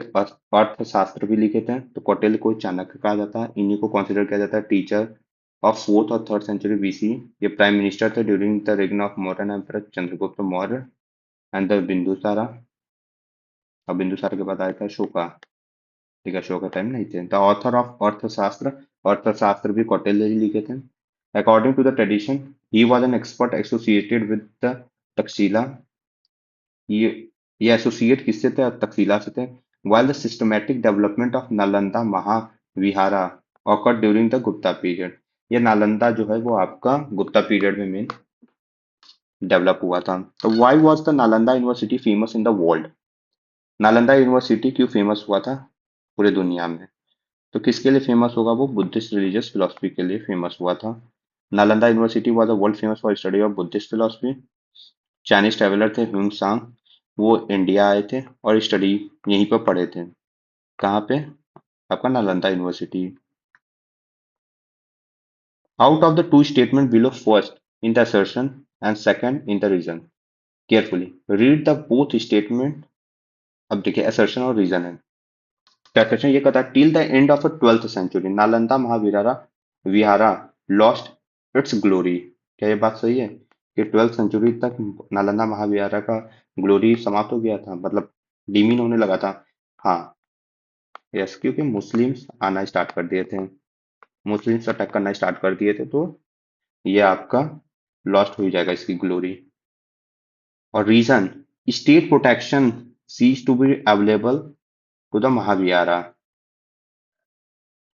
अर्थशास्त्र भी लिखे थे। तो कौटिल्य को चाणक्य कहा जाता है, इन्हीं को कंसिडर किया जाता है टीचर ऑफ 4th और 3rd सेंचुरी बीसी। ये प्राइम मिनिस्टर थे during the reign of Mauryan emperor Chandragupta Maurya and the Bindusara. और बिंदुसार के बाद आया था अशोका। ठीक है, अशोका टाइम नहीं थे। द ऑथर ऑफ अर्थशास्त्र, अर्थशास्त्र भी कौटिल्य ही लिखे थे। According to the tradition he was an expert associated with the Takshashila. ये ये एसोसिएट किससे थे? तक्षशिला से थे। while the systematic development of Nalanda Mahavihara occurred during the Gupta period. ये नालंदा जो है वो आपका गुप्ता पीरियड में मेन डेवलप हुआ था। तो why was the Nalanda university famous in the world? Nalanda university क्यों फेमस हुआ था पूरे दुनिया में? तो किसके लिए फेमस होगा? वो बुद्धिस्ट रिलीजियस फिलोसफी के लिए फेमस हुआ था। Nalanda university was the world famous for study of Buddhist philosophy. Chinese traveller थे ह्यूंग सांग, वो इंडिया आए थे और स्टडी यहीं पर पढ़े थे। कहाँ पे? आपका Nalanda university. Out of the two statement below, first in the assertion and second in the reason, carefully read the both statement. अब देखिए assertion और रीजन है। assertion ये कहता है till the end of 12th century Nalanda Mahavihara vihara lost its glory. क्या ये बात सही है कि 12th सेंचुरी तक नालंदा महाविहारा का ग्लोरी समाप्त हो गया था, मतलब डिमीन होने लगा था? हाँ, यस, क्योंकि मुस्लिम्स आना स्टार्ट कर दिए थे, मुस्लिम्स अटैक करना स्टार्ट कर दिए थे, तो ये आपका लॉस्ट हो ही जाएगा इसकी ग्लोरी। और reason, state protection cease to be available to the Mahavihara.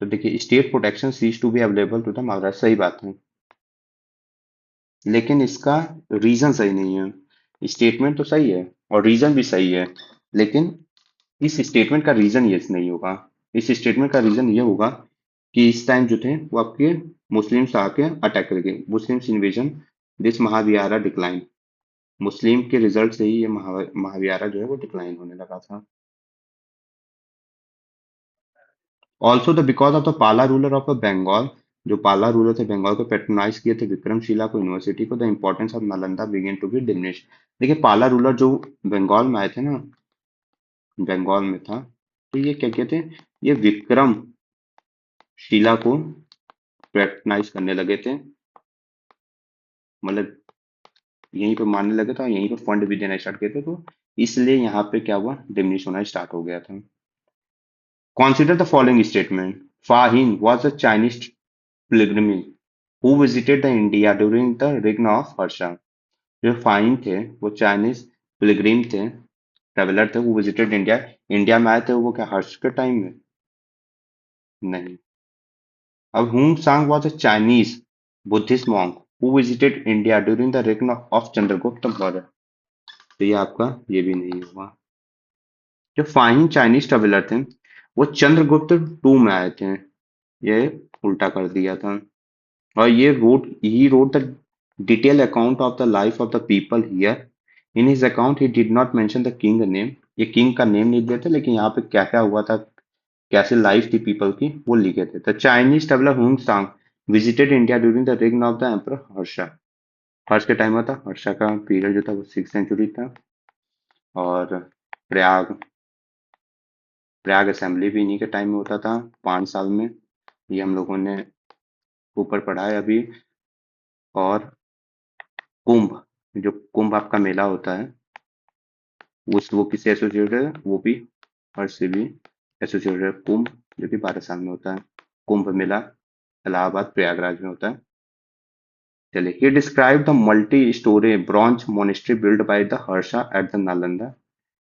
तो देखिए state protection cease to be available to the Mahavihara, सही बात है, लेकिन इसका रीजन सही नहीं है। स्टेटमेंट तो सही है और रीजन भी सही है, लेकिन इस स्टेटमेंट का रीजन ये नहीं होगा। इस स्टेटमेंट का रीजन ये होगा कि इस टाइम जो थे वो आपके मुस्लिम्स आके अटैक करेंगे, Muslims invasion this Mahavihara decline. Muslim के रिजल्ट से ही ये महाविहारा जो है वो डिक्लाइन होने लगा था। Also the because of the पाला रूलर ऑफ बंगाल, जो पाला रूलर थे बंगाल को पेट्रोनाइज किए थे विक्रमशिला को यूनिवर्सिटी को, the importance of Nalanda begin to be diminish. देखिए पाला रूलर जो बंगाल में आए थे ना, बंगाल में था, तो ये क्या कहते हैं, ये विक्रम शिला को पैट्रनाइज करने लगे थे, मतलब यहीं पे मारने लगे थे और यहीं पे फंड भी देना स्टार्ट किए थे, तो इसलिए यहाँ पे क्या हुआ, डिमिनिश होना स्टार्ट हो गया था। Consider the following statement. Fahin was a Chinese pilgrim who visited the India during the reign of Harsha. जो फाहिन थे वो चाइनीज पिलग्रिम थे, ट्रेवलर थे, वो विजिटेड इंडिया, इंडिया में आए थे वो क्या हर्ष के टाइम में? नहीं। अब Hiuen Tsang was a Chinese Buddhist monk who visited India during the reign of Chandragupta Maurya. तो ये आपका ये भी नहीं हुआ। जो फाहिन चाइनीज ट्रेवलर थे वो चंद्रगुप्त टू में आए थे, ये उल्टा कर दिया था। और ये wrote he wrote the detailed account of the life of the people here. In his account he did not mention the king name. ये किंग का नेम नहीं देते, लेकिन यहाँ पे क्या क्या हुआ था, कैसे लाइफ थी पीपल की, वो लिखे थे। The Chinese traveller Hiuen Tsang visited India during the reign of the emperor Harsha. Harsha के टाइम में था, हर्षा का पीरियड जो था वो 6th सेंचुरी था। और प्रयाग, प्रयाग असेंबली भी इन्हीं के टाइम में होता था, 5 साल में। ये हम लोगों ने ऊपर पढ़ा है अभी। और कुंभ, जो कुंभ आपका मेला होता है, उस वो किससे एसोसिएटेड है? वो भी हर्ष से भी एसोसिएटेड है। कुंभ जो कि 12 साल में होता है, कुंभ मेला इलाहाबाद प्रयागराज में होता है। चलिए, he described the multi-story bronze monastery built by the Harsha at the Nalanda.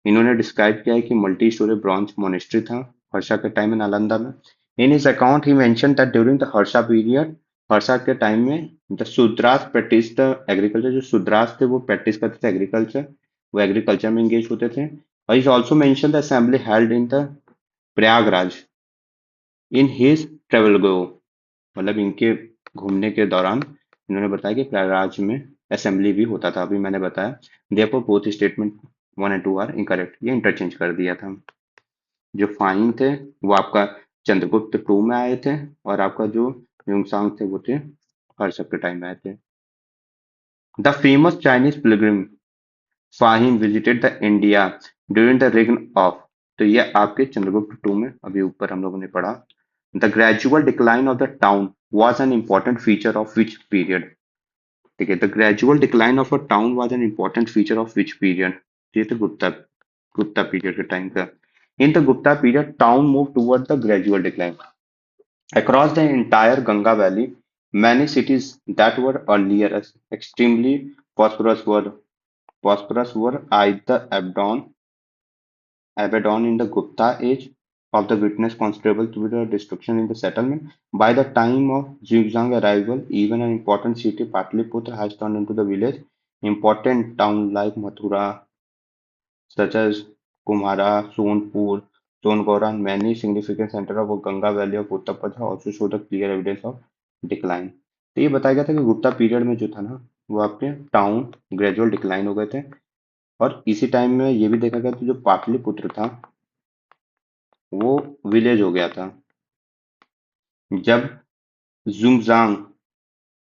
इन्होंने डिस्क्राइब किया है कि मल्टी स्टोरी ब्रॉन्ज मोनेस्ट्री था हर्षा के टाइम में नालंदा में। In his account he mention that during the Harsha period, Harsha के टाइम में the Shudras practice the agriculture, जो शूद्रास थे वो प्रैक्टिस करते थे एग्रीकल्चर, वो एग्रीकल्चर में एंगेज होते थे। और is also mention the assembly held in the Prayagraj in his travelogue, मतलब इनके घूमने के दौरान इन्होंने बताया कि प्रयागराज में असेंबली भी होता था। अभी मैंने बताया therefore both statement 1 and 2 are incorrect, ये इंटरचेंज कर दिया था। जो फाइन थे वो आपका चंद्रगुप्त टू में आए थे, और आपका जो यूंगसांग थे वो थे हर्षक के टाइम में आए थे। The famous Chinese pilgrim Fahien visited the India during the reign of, तो ये आपके चंद्रगुप्त टू में अभी ऊपर हम लोगों ने पढ़ा। The gradual decline of the town was an important feature of which period. ठीक है, the gradual decline of a town was an important feature of which period. ये तो गुप्ता पीरियड के टाइम का। इन the Gupta period town move toward the gradual decline across the entire Ganga Valley. Many cities that were earlier extremely prosperous were either abandoned in the Gupta age of the witness considerable to the destruction in the settlement. By the time of Zhuang's arrival, even an important city, Patliputra, has turned into the village. Important towns like Mathura, such as Kumhara, Sonpur, Songaura, and many significant centers of Ganga Valley of Uttar Pradesh also show the clear evidence of decline. तो ये बताया गया था कि Gupta period में जो था ना, वो आपके टाउन ग्रेजुअल डिक्लाइन हो गए थे। और इसी टाइम में ये भी देखा गया था जो पाटलिपुत्र था वो विलेज हो गया था। जब जुंगजांग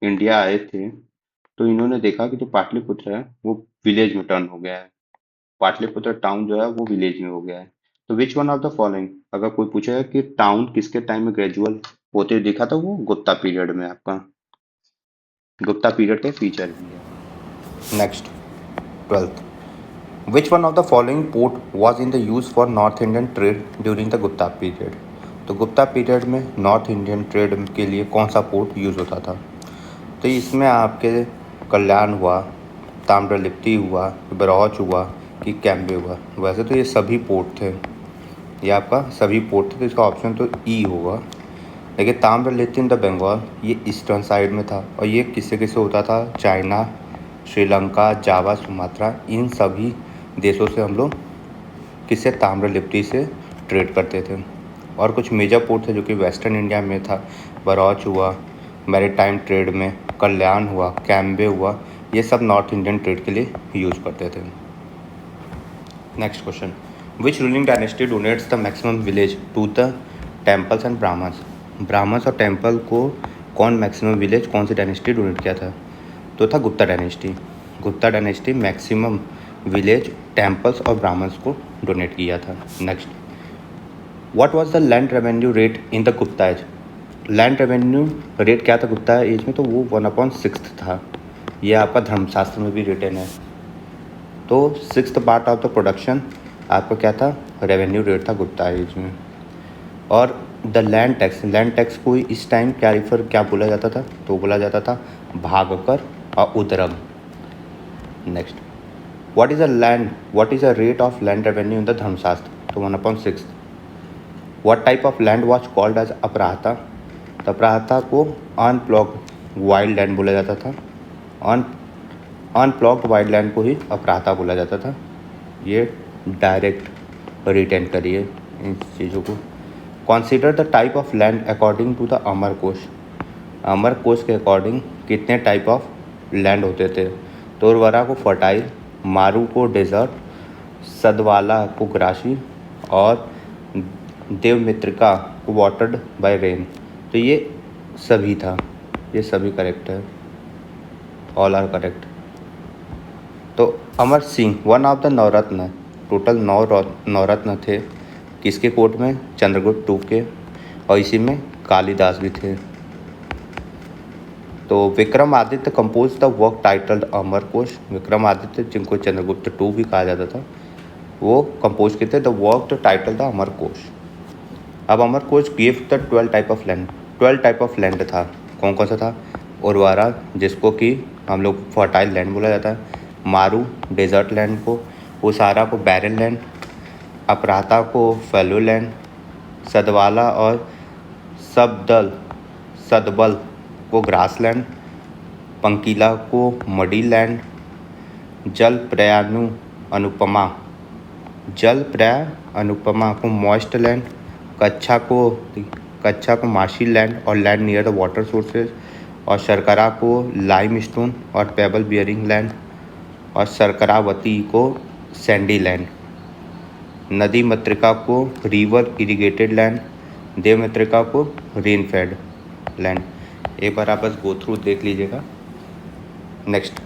इंडिया आए थे तो इन्होंने देखा कि जो पाटलिपुत्र है वो विलेज में टर्न हो गया है, पाटलिपुत्र टाउन जो है वो विलेज में हो गया है। तो विच वन ऑफ द फॉलोइंग, अगर कोई पूछेगा कि टाउन किसके टाइम में ग्रेजुअल होते हुए दिखा, तो वो गुप्ता पीरियड में, आपका गुप्ता पीरियड के फीचर भी है। Next 12th, which one of the following port was in the use for north Indian trade during the Gupta period. तो गुप्ता पीरियड में नॉर्थ इंडियन ट्रेड के लिए कौन सा पोर्ट यूज होता था। तो इसमें आपके कल्याण हुआ, ताम्रलिप्ति हुआ, बरौच हुआ कि कैम्बे हुआ। वैसे तो ये सभी पोर्ट थे, ये आपका सभी पोर्ट थे, तो इसका ऑप्शन तो ई होगा। लेकिन ताम्रलिप्ति इन द बंगाल ये ईस्टर्न साइड में था और ये किससे किससे होता था, चाइना, श्रीलंका, जावा, सुमात्रा, इन सभी देशों से हम लोग किससे, ताम्रलिप्ति से ट्रेड करते थे। और कुछ मेजर पोर्ट थे जो कि वेस्टर्न इंडिया में था, बरौच हुआ मैरीटाइम ट्रेड में, कल्याण हुआ, कैम्बे हुआ, ये सब नॉर्थ इंडियन ट्रेड के लिए यूज़ करते थे। Next question, which ruling dynasty donates the maximum village to the temples and Brahmans. Brahmans और टेम्पल को कौन मैक्सिमम विलेज, कौन सी डायनेस्टी डोनेट किया था, तो था Gupta dynasty. Gupta dynasty maximum village temples और ब्राह्मण्स को डोनेट किया था। Next, what was the land revenue rate in the Gupta age. Land revenue rate क्या था गुप्ता एज में, तो वो 1/6 था। ये आपका धर्मशास्त्र में भी रिटन है। तो 6th part of the production आपका क्या था, रेवेन्यू रेट था गुप्ता एज में। और द लैंड टैक्स को इस टाइम क्या बोला जाता था, तो बोला जाता था भागकर और उदरम। Next, what is a rate of land revenue in the Dharmashastra, तो 1/6। What type of land was called as Aprahata. तो अपराहता को अनप्लॉग्ड वाइल्ड लैंड बोला जाता था, अनप्लॉग्ड वाइल्ड लैंड को ही अपराहता बोला जाता था। ये डायरेक्ट रिटेन करिए इन चीज़ों को। Consider the type of land according to the Amar Kosh. Amar कोश के अकॉर्डिंग कितने टाइप ऑफ लैंड होते थे, तो उर्वरा को फर्टाइल, मारू को डेजर्ट, सदवाला को ग्रासी और देवमित्रिका को वाटर्ड बाय रेन। तो ये सभी था, ये सभी करेक्ट है, ऑल आर करेक्ट। तो Amar Singh one of the Navratna, total 9 Navratna थे किसके कोर्ट में, चंद्रगुप्त टू के, और इसी में कालिदास भी थे। तो Vikramaditya compose the work titled Amar Kosh. Vikramaditya जिनको चंद्रगुप्त टू भी कहा जाता था, वो कंपोज किए थे the work title the Amar कोश। अब अमर कोश give the 12 type of land. 12 type of land था, कौन कौन सा था, उर्वरा जिसको कि हम लोग फर्टाइल लैंड बोला जाता है, मारू डेजर्ट लैंड को, उसारा को बैरन लैंड, अपराता को फैलो लैंड, सदवाला और सदबल को ग्रास लैंड, पंकीला को मडी लैंड, जल प्रया अनुपमा को मॉइस्ट लैंड, कच्छा को मार्शी लैंड और land near the water sources, और शर्करा को लाइम स्टोन और पेबल बियरिंग लैंड, और शर्करावती को सैंडी लैंड, नदी मत्रिका को रिवर इरिगेटेड लैंड, देवमित्रिका को रेनफेड लैंड। एक बार आप बस गो थ्रू देख लीजिएगा। Next,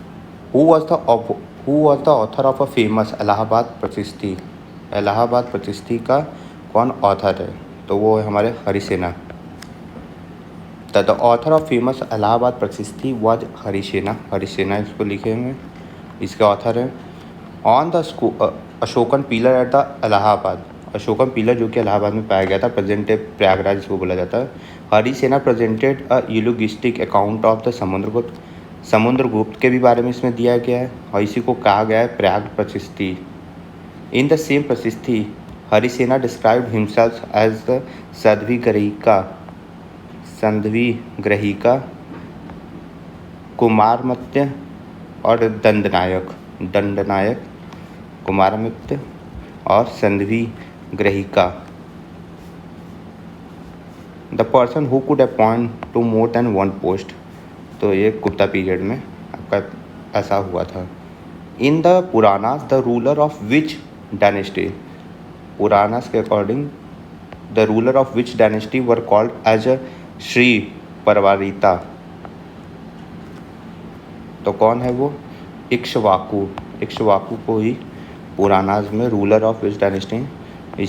who was the author of a famous Allahabad प्रशस्ति। इलाहाबाद प्रतिष्ठी का कौन ऑथर है? तो वो है हमारे Harisena. The author of famous Allahabad प्रतिष्ठी वाज हरिसेना। हरिसेना इसको लिखे हुए इसके ऑथर हैं। On the Ashokan pillar at the Allahabad. Ashokan pillar जो कि इलाहाबाद में पाया गया था, प्रेजेंट प्रयागराज इसको बोला जाता है। Harisena presented a eulogistic account of the Samudragupta. Samudragupta के भी बारे में इसमें दिया गया है और इसी को कहा गया है प्रयाग प्रतिष्ठी। इन द सेम प्रतिष्ठी Harisena described himself as the Sandhivigrahika, Kumaramatya और दंडनायक, कुमारमत्य और Sandhivigrahika. The person who could appoint to more than one post. तो ये गुप्ता पीरियड में आपका ऐसा हुआ था। In the Puranas the ruler of which dynasty. Puranas के according the ruler of which dynasty were called as a Shri परवारिता। तो कौन है वो? इक्ष्वाकु। इक्ष्वाकु को ही पुराणास में रूलर ऑफ विच डायनेस्टी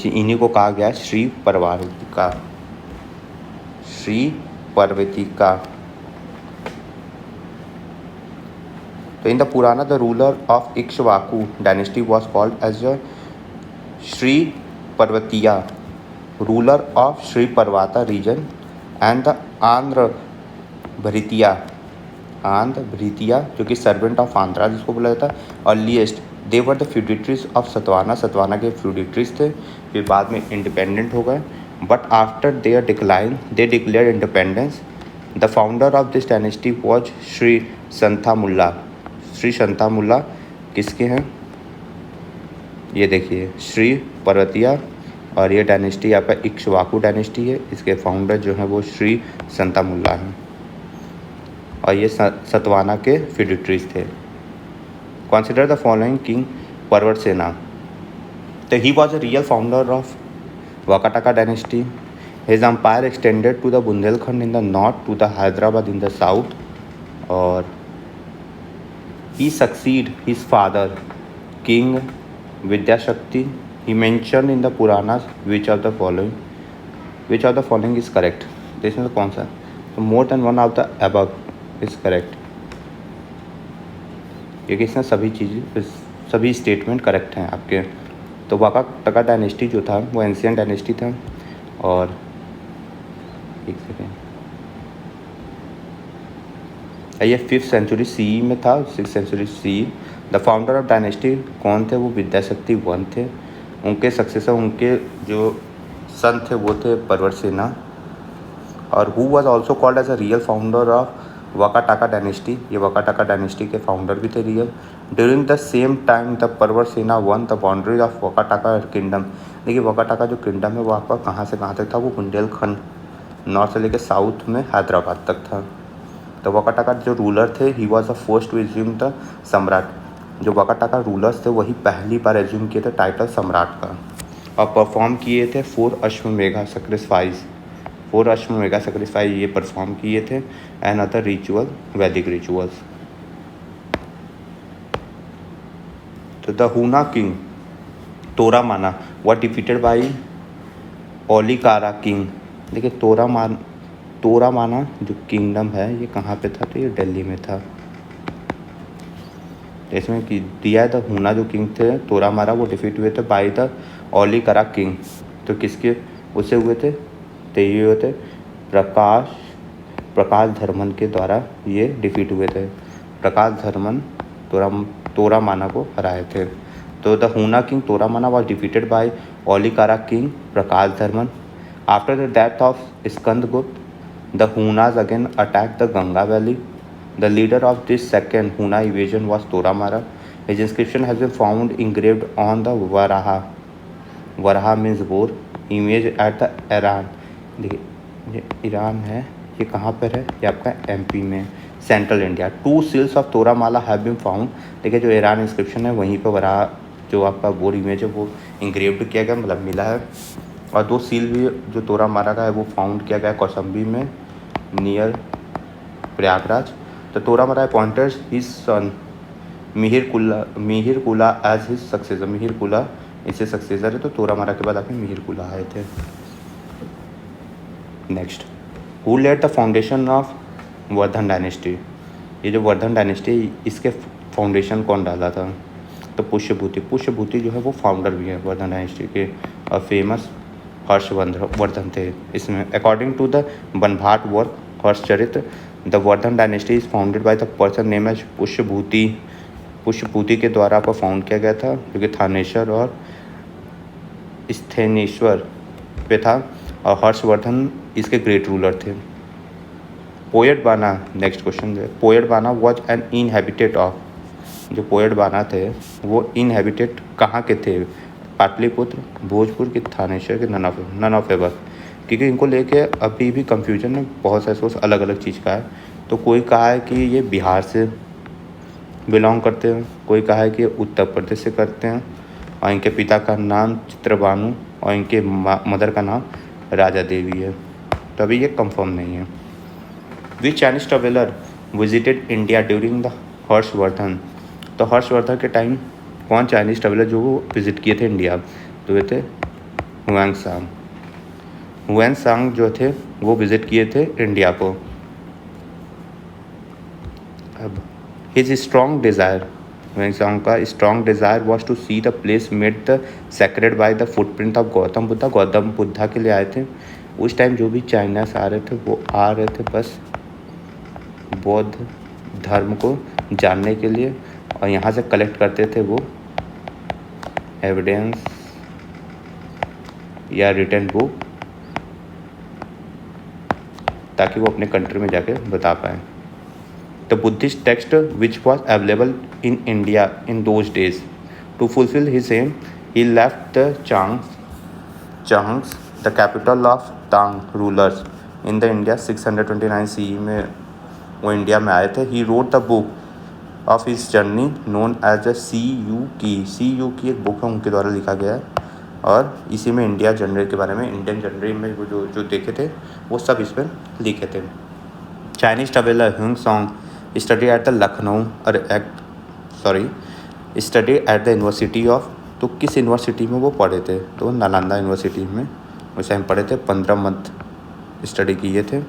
इन्हीं को कहा गया श्री परवारिका। श्री परवतिका। तो in the Purana the ruler of Ikshvaku dynasty was called as a Shri Parvatiya, ruler of Shri Parvata region and the Andhra Bhritya जो कि सर्वेंट ऑफ आंध्रा जिसको बोला जाता है। Earliest they were the feudatories of Satavahana. Satavahana के फ्यूडिटरीज थे, फिर बाद में इंडिपेंडेंट हो गए। But after their decline they declare independence. The founder of this dynasty was Shri Santamula. Shri संथामुल्ला किसके हैं? ये देखिए श्री पर्वतिया, और ये डायनेस्टी आपका इक्ष्वाकु डायनेस्टी है। इसके फाउंडर जो हैं वो श्री संथामुल्ला हैं और ये सतवाना के फ्यूडिटरीज थे। Consider the following king Parvatasena. तो he was a real founder of Vakataka dynasty. His empire extended to the Bundelkhand in the north, to the Hyderabad in the south, और he succeed his father king Vidyashakti. He mentioned in the Puranas which of the following is correct? इसमें कौन सा? तो more than one of the above is correct, क्योंकि इसमें सभी statement correct हैं आपके। तो वाकाटका डायनेस्टी जो था वो एंशियंट डायनेस्टी था, और एक सेकेंड, ये 5th सेंचुरी सी में था, 6th century C. The founder of dynasty कौन थे? वो विद्याशक्ति वन थे। उनके सक्सेसर, उनके जो सन थे वो थे पर्वतसेना। और who was also called as a real founder of Vakataka dynasty. ये वाकाटाका डायनेस्टी के फाउंडर भी थे real. During the same time the Parvatasena won the boundaries of Vakataka kingdom. देखिए वाकाटाका जो किंगडम है वो आपका कहाँ से कहाँ तक था? वो बुंदेलखंड नॉर्थ से लेकर साउथ में हैदराबाद तक था। तो वाकाटाका जो रूलर थे he was the first to assume the samrat. जो वाकाटाका रूलर्स थे वही पहली बार एज्यूम किए थे टाइटल सम्राट का, और परफॉर्म किए थे 4 अश्वमेघ सैक्रिफाइस। 4 अश्वमेघ सैक्रिफाइस ये परफॉर्म किए थे and other ritual, Vedic rituals. तो the Huna king Toramana were defeated by Aulikara king. देखिए तोरामाना जो किंगडम है ये कहाँ पे था? तो ये दिल्ली में था। इसमें दिया है द हुना जो किंग थे तोरामारा वो डिफीट हुए थे बाय द ओलिकारा किंग। तो किसके उससे हुए थे? तो ये हुए थे प्रकाश धर्मन के द्वारा ये डिफीट हुए थे। प्रकाश धर्मन तोरामाना को हराए थे। तो the Huna king Toramana was defeated by Aulikara king Prakash Dharman. After the death of Skandagupta the Hunas again attacked the Ganga Valley. The leader of this second Huna invasion was Toramara. His inscription has been found engraved on the Varaha. Varaha means boar. Image at the Iran. देखिए ये Iran है, ये कहाँ पर है? ये आपका MP में, central India. 2 seals of Toramala have been found. देखिए जो ईरान इंस्क्रिप्शन है वहीं पर वराहा जो आपका बोर इमेज है वो इंग्रेव्ड किया गया, मतलब मिला है। और 2 सील भी जो तोरामारा का है वो फाउंड किया गया कौशाम्बी में नियर प्रयागराज। तो तोरामारा अपॉइंटेड हिज सन मिहिर कुला एज हिज सक्सेसर। मिहिर कुला इससे सक्सेसर है, तो तोरामारा के बाद आके मिहिर कुला आए थे। Next, who led the foundation of Vardhana dynasty? ये जो वर्धन डायनेस्टी, इसके फाउंडेशन कौन डाला था? तो पुष्यभूति जो है वो फाउंडर भी है वर्धन डायनेस्टी के, और फेमस हर्षवर्धन थे इसमें। According to the Banabhatta work Harshacharitra, the Vardhan dynasty is founded by the person name as Pushyabhuti के द्वारा आपको फाउंड किया गया था, जो कि थानेश्वर और स्थेनेश्वर पे था, और हर्षवर्धन इसके ग्रेट रूलर थे। पोएट बाना, नेक्स्ट क्वेश्चन है, पोएट बाना वॉज एन इनहेबिटेट ऑफ? जो पोएट बाना थे वो इनहेबिटेट कहाँ के थे? पाटलिपुत्र, भोजपुर के, थानेश्वर के, नन ऑफ एवर? क्योंकि इनको लेके अभी भी कंफ्यूजन है, बहुत सारे सोर्स अलग अलग चीज़ का है। तो कोई कहा है कि ये बिहार से बिलोंग करते हैं, कोई कहा है कि ये उत्तर प्रदेश से करते हैं, और इनके पिता का नाम चित्रबानु और इनके मदर का नाम राजा देवी है। तो अभी ये कंफर्म नहीं है। Which Chinese traveller visited India during the Harshavardhan? तो हर्षवर्धन के टाइम कौन चाइनीज ट्रेवलर जो वो विजिट किए थे इंडिया? तो ये थे हुएंगसांग। हुएनसांग जो थे वो विजिट किए थे इंडिया को। अब हिज स्ट्रॉन्ग डिज़ायर, हुएनसांग का strong desire was to see the place made the sacred by the footprint of Gautama Buddha. Gautama Buddha के लिए आए थे। उस टाइम जो भी चाइना से आ रहे थे वो आ रहे थे बस बौद्ध धर्म को जानने के लिए, और यहाँ से कलेक्ट करते थे वो एविडेंस या रिटन बुक, ताकि वो अपने कंट्री में जाके बता पाएँ। The Buddhist text which was available in India in those days, to fulfil his aim he left the Chang'an the capital of Tang rulers in the India 629 CE में वो India में आए थे। He wrote the book of his journey known as CU की एक book है उनके द्वारा लिखा गया है, और इसी में इंडिया जनरल के बारे में, इंडियन जनरल में वो जो देखे थे वो सब इसमें लिखे थे। Chinese traveller Hiuen Tsang study at the study at the university of, तो किस यूनिवर्सिटी में वो पढ़े थे? तो नालंदा यूनिवर्सिटी में उस टाइम पढ़े थे। 15 मंथ स्टडी किए थे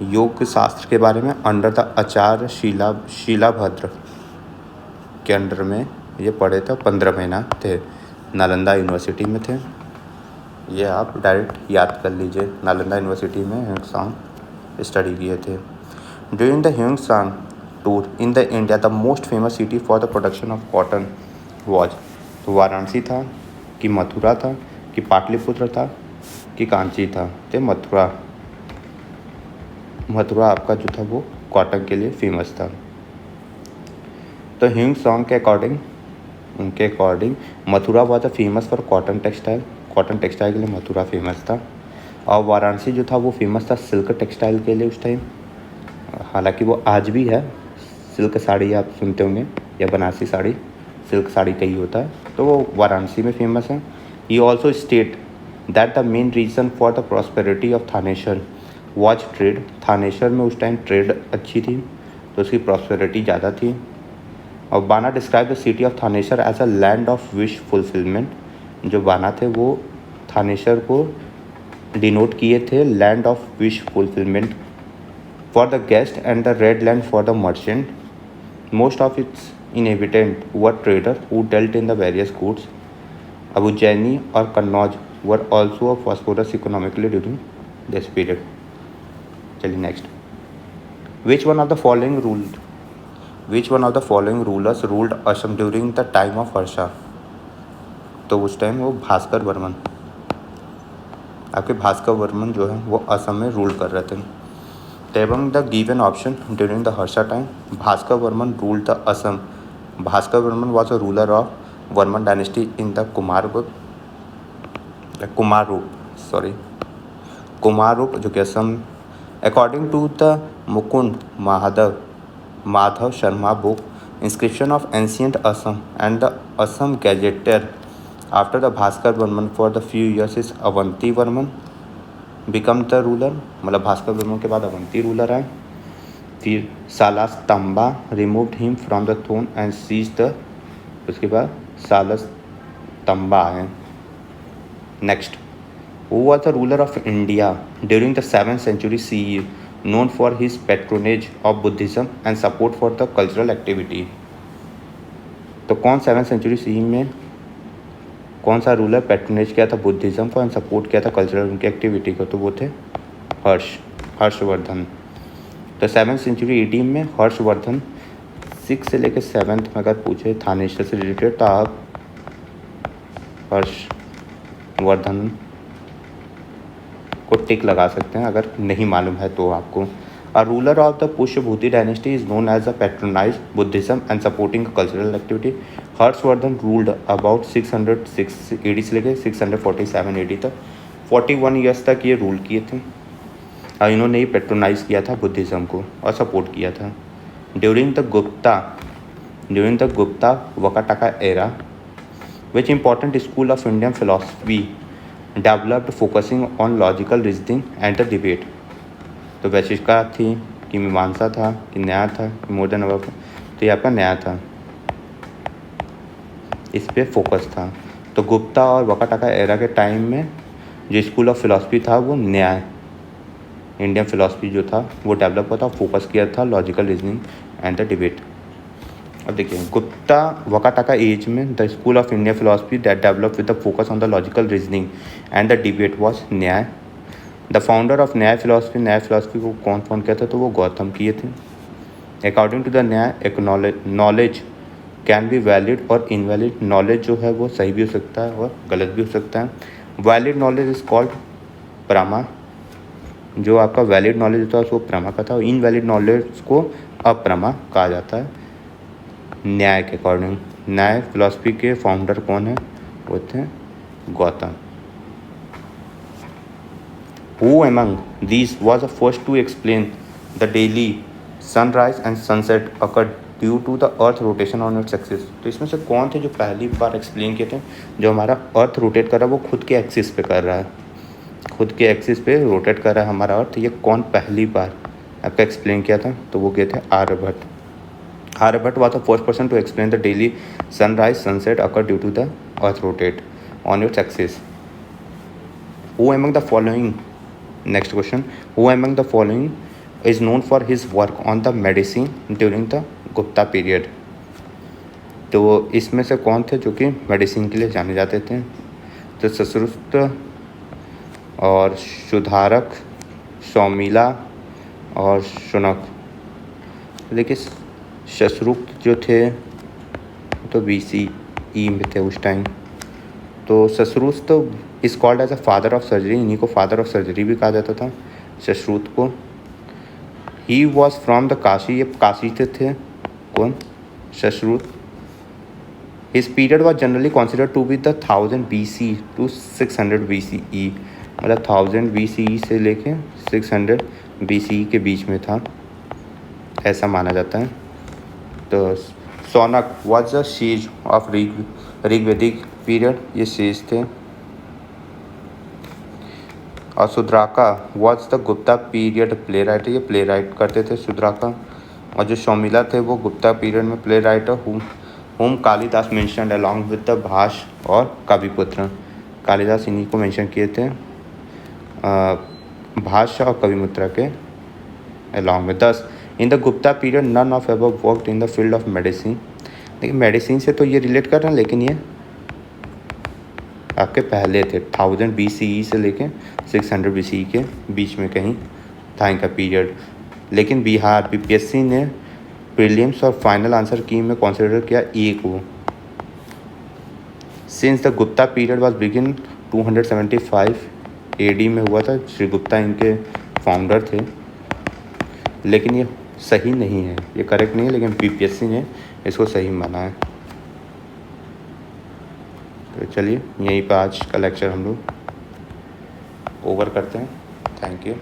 योग शास्त्र के बारे में अंडर द आचार्य शिलाभद्र के अंडर में ये पढ़े थे। 15 महीना थे, नालंदा यूनिवर्सिटी में थे। ये आप डायरेक्ट याद कर लीजिए, नालंदा यूनिवर्सिटी में हुएनसांग स्टडी किए थे। During the Hiuen Tsang tour in the India the most famous city for the production of cotton was, तो वाराणसी था कि मथुरा था कि पाटलिपुत्र था कि कांची था? तो मथुरा आपका जो था वो कॉटन के लिए फेमस था। तो हुएनसांग के according Mathura was the famous for cotton textile के लिए मथुरा फेमस था, और वाराणसी जो था वो फेमस था सिल्क टेक्सटाइल के लिए उस टाइम। हालांकि वो आज भी है, सिल्क साड़ी आप सुनते होंगे, या बनारसी साड़ी, सिल्क साड़ी का ही होता है, तो वो वाराणसी में फेमस है। He also state that the main reason for the prosperity of Thaneshwar was trade. Thaneshwar में उस टाइम ट्रेड अच्छी थी, तो उसकी प्रॉस्पेरिटी ज़्यादा थी। और Bana describe the city of Thaneshwar as a land of wish fulfilment. जो बाना थे वो थानेश्वर को डिनोट किए थे land of wish fulfilment for the guest and the red land for the merchant. Most of its inhabitant were traders who dealt in the various goods. Ujjaini or Kannauj were also prosperous economically during this period. चलिए next, which one of the following rulers ruled Assam during the time of Harsha? तो उस time वो भास्कर वर्मन जो है वो असम में rule कर रहे थे। Among the given option during the Harsha time, Bhaskar Varman ruled the Assam. Bhaskar Varman was a ruler of Varman dynasty in the Kumarup जो कि Assam. According to the Mukund Madhav Sharma book, Inscription of Ancient Assam and the Assam Gazetteer, after the Bhaskar Varman for the few years is Avanti Varman become the ruler, मतलब भास्कर वर्मा के बाद Avanti ruler आए। फिर Salastambha removed him from the throne and seize the, उसके बाद Salastambha है। Next, who was the ruler of India during the 7th century CE, known for his patronage of Buddhism and support for the cultural activity? तो कौन 7th century C में कौन सा ruler patronage किया था बुद्धिज़्म को and support किया था कल्चरल उनकी एक्टिविटी को? तो वो थे हर्षवर्धन। तो 7th सेंचुरी AD में हर्षवर्धन 6 से लेकर 7th में अगर पूछे थानेश्वर से रिलेटेड तो आप हर्षवर्धन को टिक लगा सकते हैं अगर नहीं मालूम है तो आपको। A ruler of the Pushyabhuti dynasty is known as a patronize Buddhism and supporting cultural activity. Harshavardhana ruled about 606 AD से लेकर 647 AD तक, 41 ईयर्स तक ये रूल किए थे और इन्होंने ही पैट्रोनाइज किया था बुद्धिज़्म को और सपोर्ट किया था। During the Gupta Vakataka era which important school of Indian philosophy developed focusing on logical reasoning and the debate? तो वैशिष्टता थी कि मीमांसा था कि न्याय था कि मोर देन अबव? तो ये आपका न्याय था, इस पे फोकस था। तो गुप्ता और वकाटाका एरा के टाइम में जो स्कूल ऑफ फिलॉसफी था वो न्याय, इंडियन फिलॉसफी जो था वो डेवलप हुआ था, फोकस किया था logical reasoning and the debate. अब देखिए गुप्ता वकाटाका एज में the school of Indian philosophy that develop with the focus on the logical reasoning and the debate was न्याय। द फाउंडर ऑफ न्याय फिलॉसफी को कौन कहते थे? तो वो गौतम किए थे। अकॉर्डिंग टू द न्याय एक नॉलेज कैन बी वैलिड और इनवैलिड। नॉलेज जो है वो सही भी हो सकता है और गलत भी हो सकता है। वैलिड नॉलेज इज कॉल्ड प्रमा, जो आपका वैलिड नॉलेज होता है उसको प्रमा कहता है, और इनवैलिड नॉलेज को अप्रमा कहा जाता है न्याय के अकॉर्डिंग। न्याय फिलॉसफी के फाउंडर कौन है? वो थे Gautam. Who among these was the first to explain the daily sunrise and sunset occur due to the earth rotation on its axis? तो इसमें से कौन थे जो पहली बार एक्सप्लेन किए थे जो हमारा अर्थ रोटेट कर रहा है वो खुद के एक्सिस पे कर रहा है, खुद के एक्सिस पे रोटेट कर रहा है हमारा अर्थ? ये कौन पहली बार आपका एक्सप्लेन किया था? तो वो किए थे Aryabhata. Aryabhatta was the first person to explain the daily sunrise sunset occur due to the earth rotate on its axis. Who among the following, next question, who among the following is known for his work on the medicine during the Gupta period? तो इसमें से कौन थे जो कि medicine के लिए जाने जाते थे? तो सश्रुत और सुधारक, सौमिला और शुनक। देखिए सश्रुत जो थे तो BCE में थे उस टाइम। तो सश्रुत तो is called as a father of surgery, इन्हीं को फादर ऑफ सर्जरी भी कहा जाता था सश्रुत को। He was from the Kashi, ये काशी से थे कौन? Sushruta. His period was generally considered to be the 1000 BC to 600 BCE, मतलब 1000 BCE से लेके 600 BCE के बीच में था, ऐसा माना जाता है। तो Shaunaka was the sage of Rigvedic period, ये सेज थे। और Shudraka was the Gupta period play writer, ये प्ले राइट करते थे सुद्राका। और जो शौमिला थे वो गुप्ता पीरियड में play writer whom Kalidas mentioned along with the Bhasa और कविपुत्र। कालिदास इन्हीं को मेंशन किए थे भाष और कविमुद्रा के अलॉन्ग में। 10 in the Gupta period none of above worked in the field of medicine. देखिए मेडिसिन से तो ये रिलेट कर रहे हैं लेकिन ये आपके पहले थे 1000 BCE से लेके 600 BCE के बीच में कहीं था इनका पीरियड। लेकिन बिहार BPSC ने प्रीलिम्स और फाइनल आंसर की में कंसिडर किया ए को। Since the Gupta period was begin 275 AD में हुआ था, श्री गुप्ता इनके फाउंडर थे, लेकिन ये सही नहीं है, ये करेक्ट नहीं है, लेकिन BPSC ने इसको सही माना है। तो चलिए यहीं पर आज का लेक्चर हम लोग ओवर करते हैं। Thank you.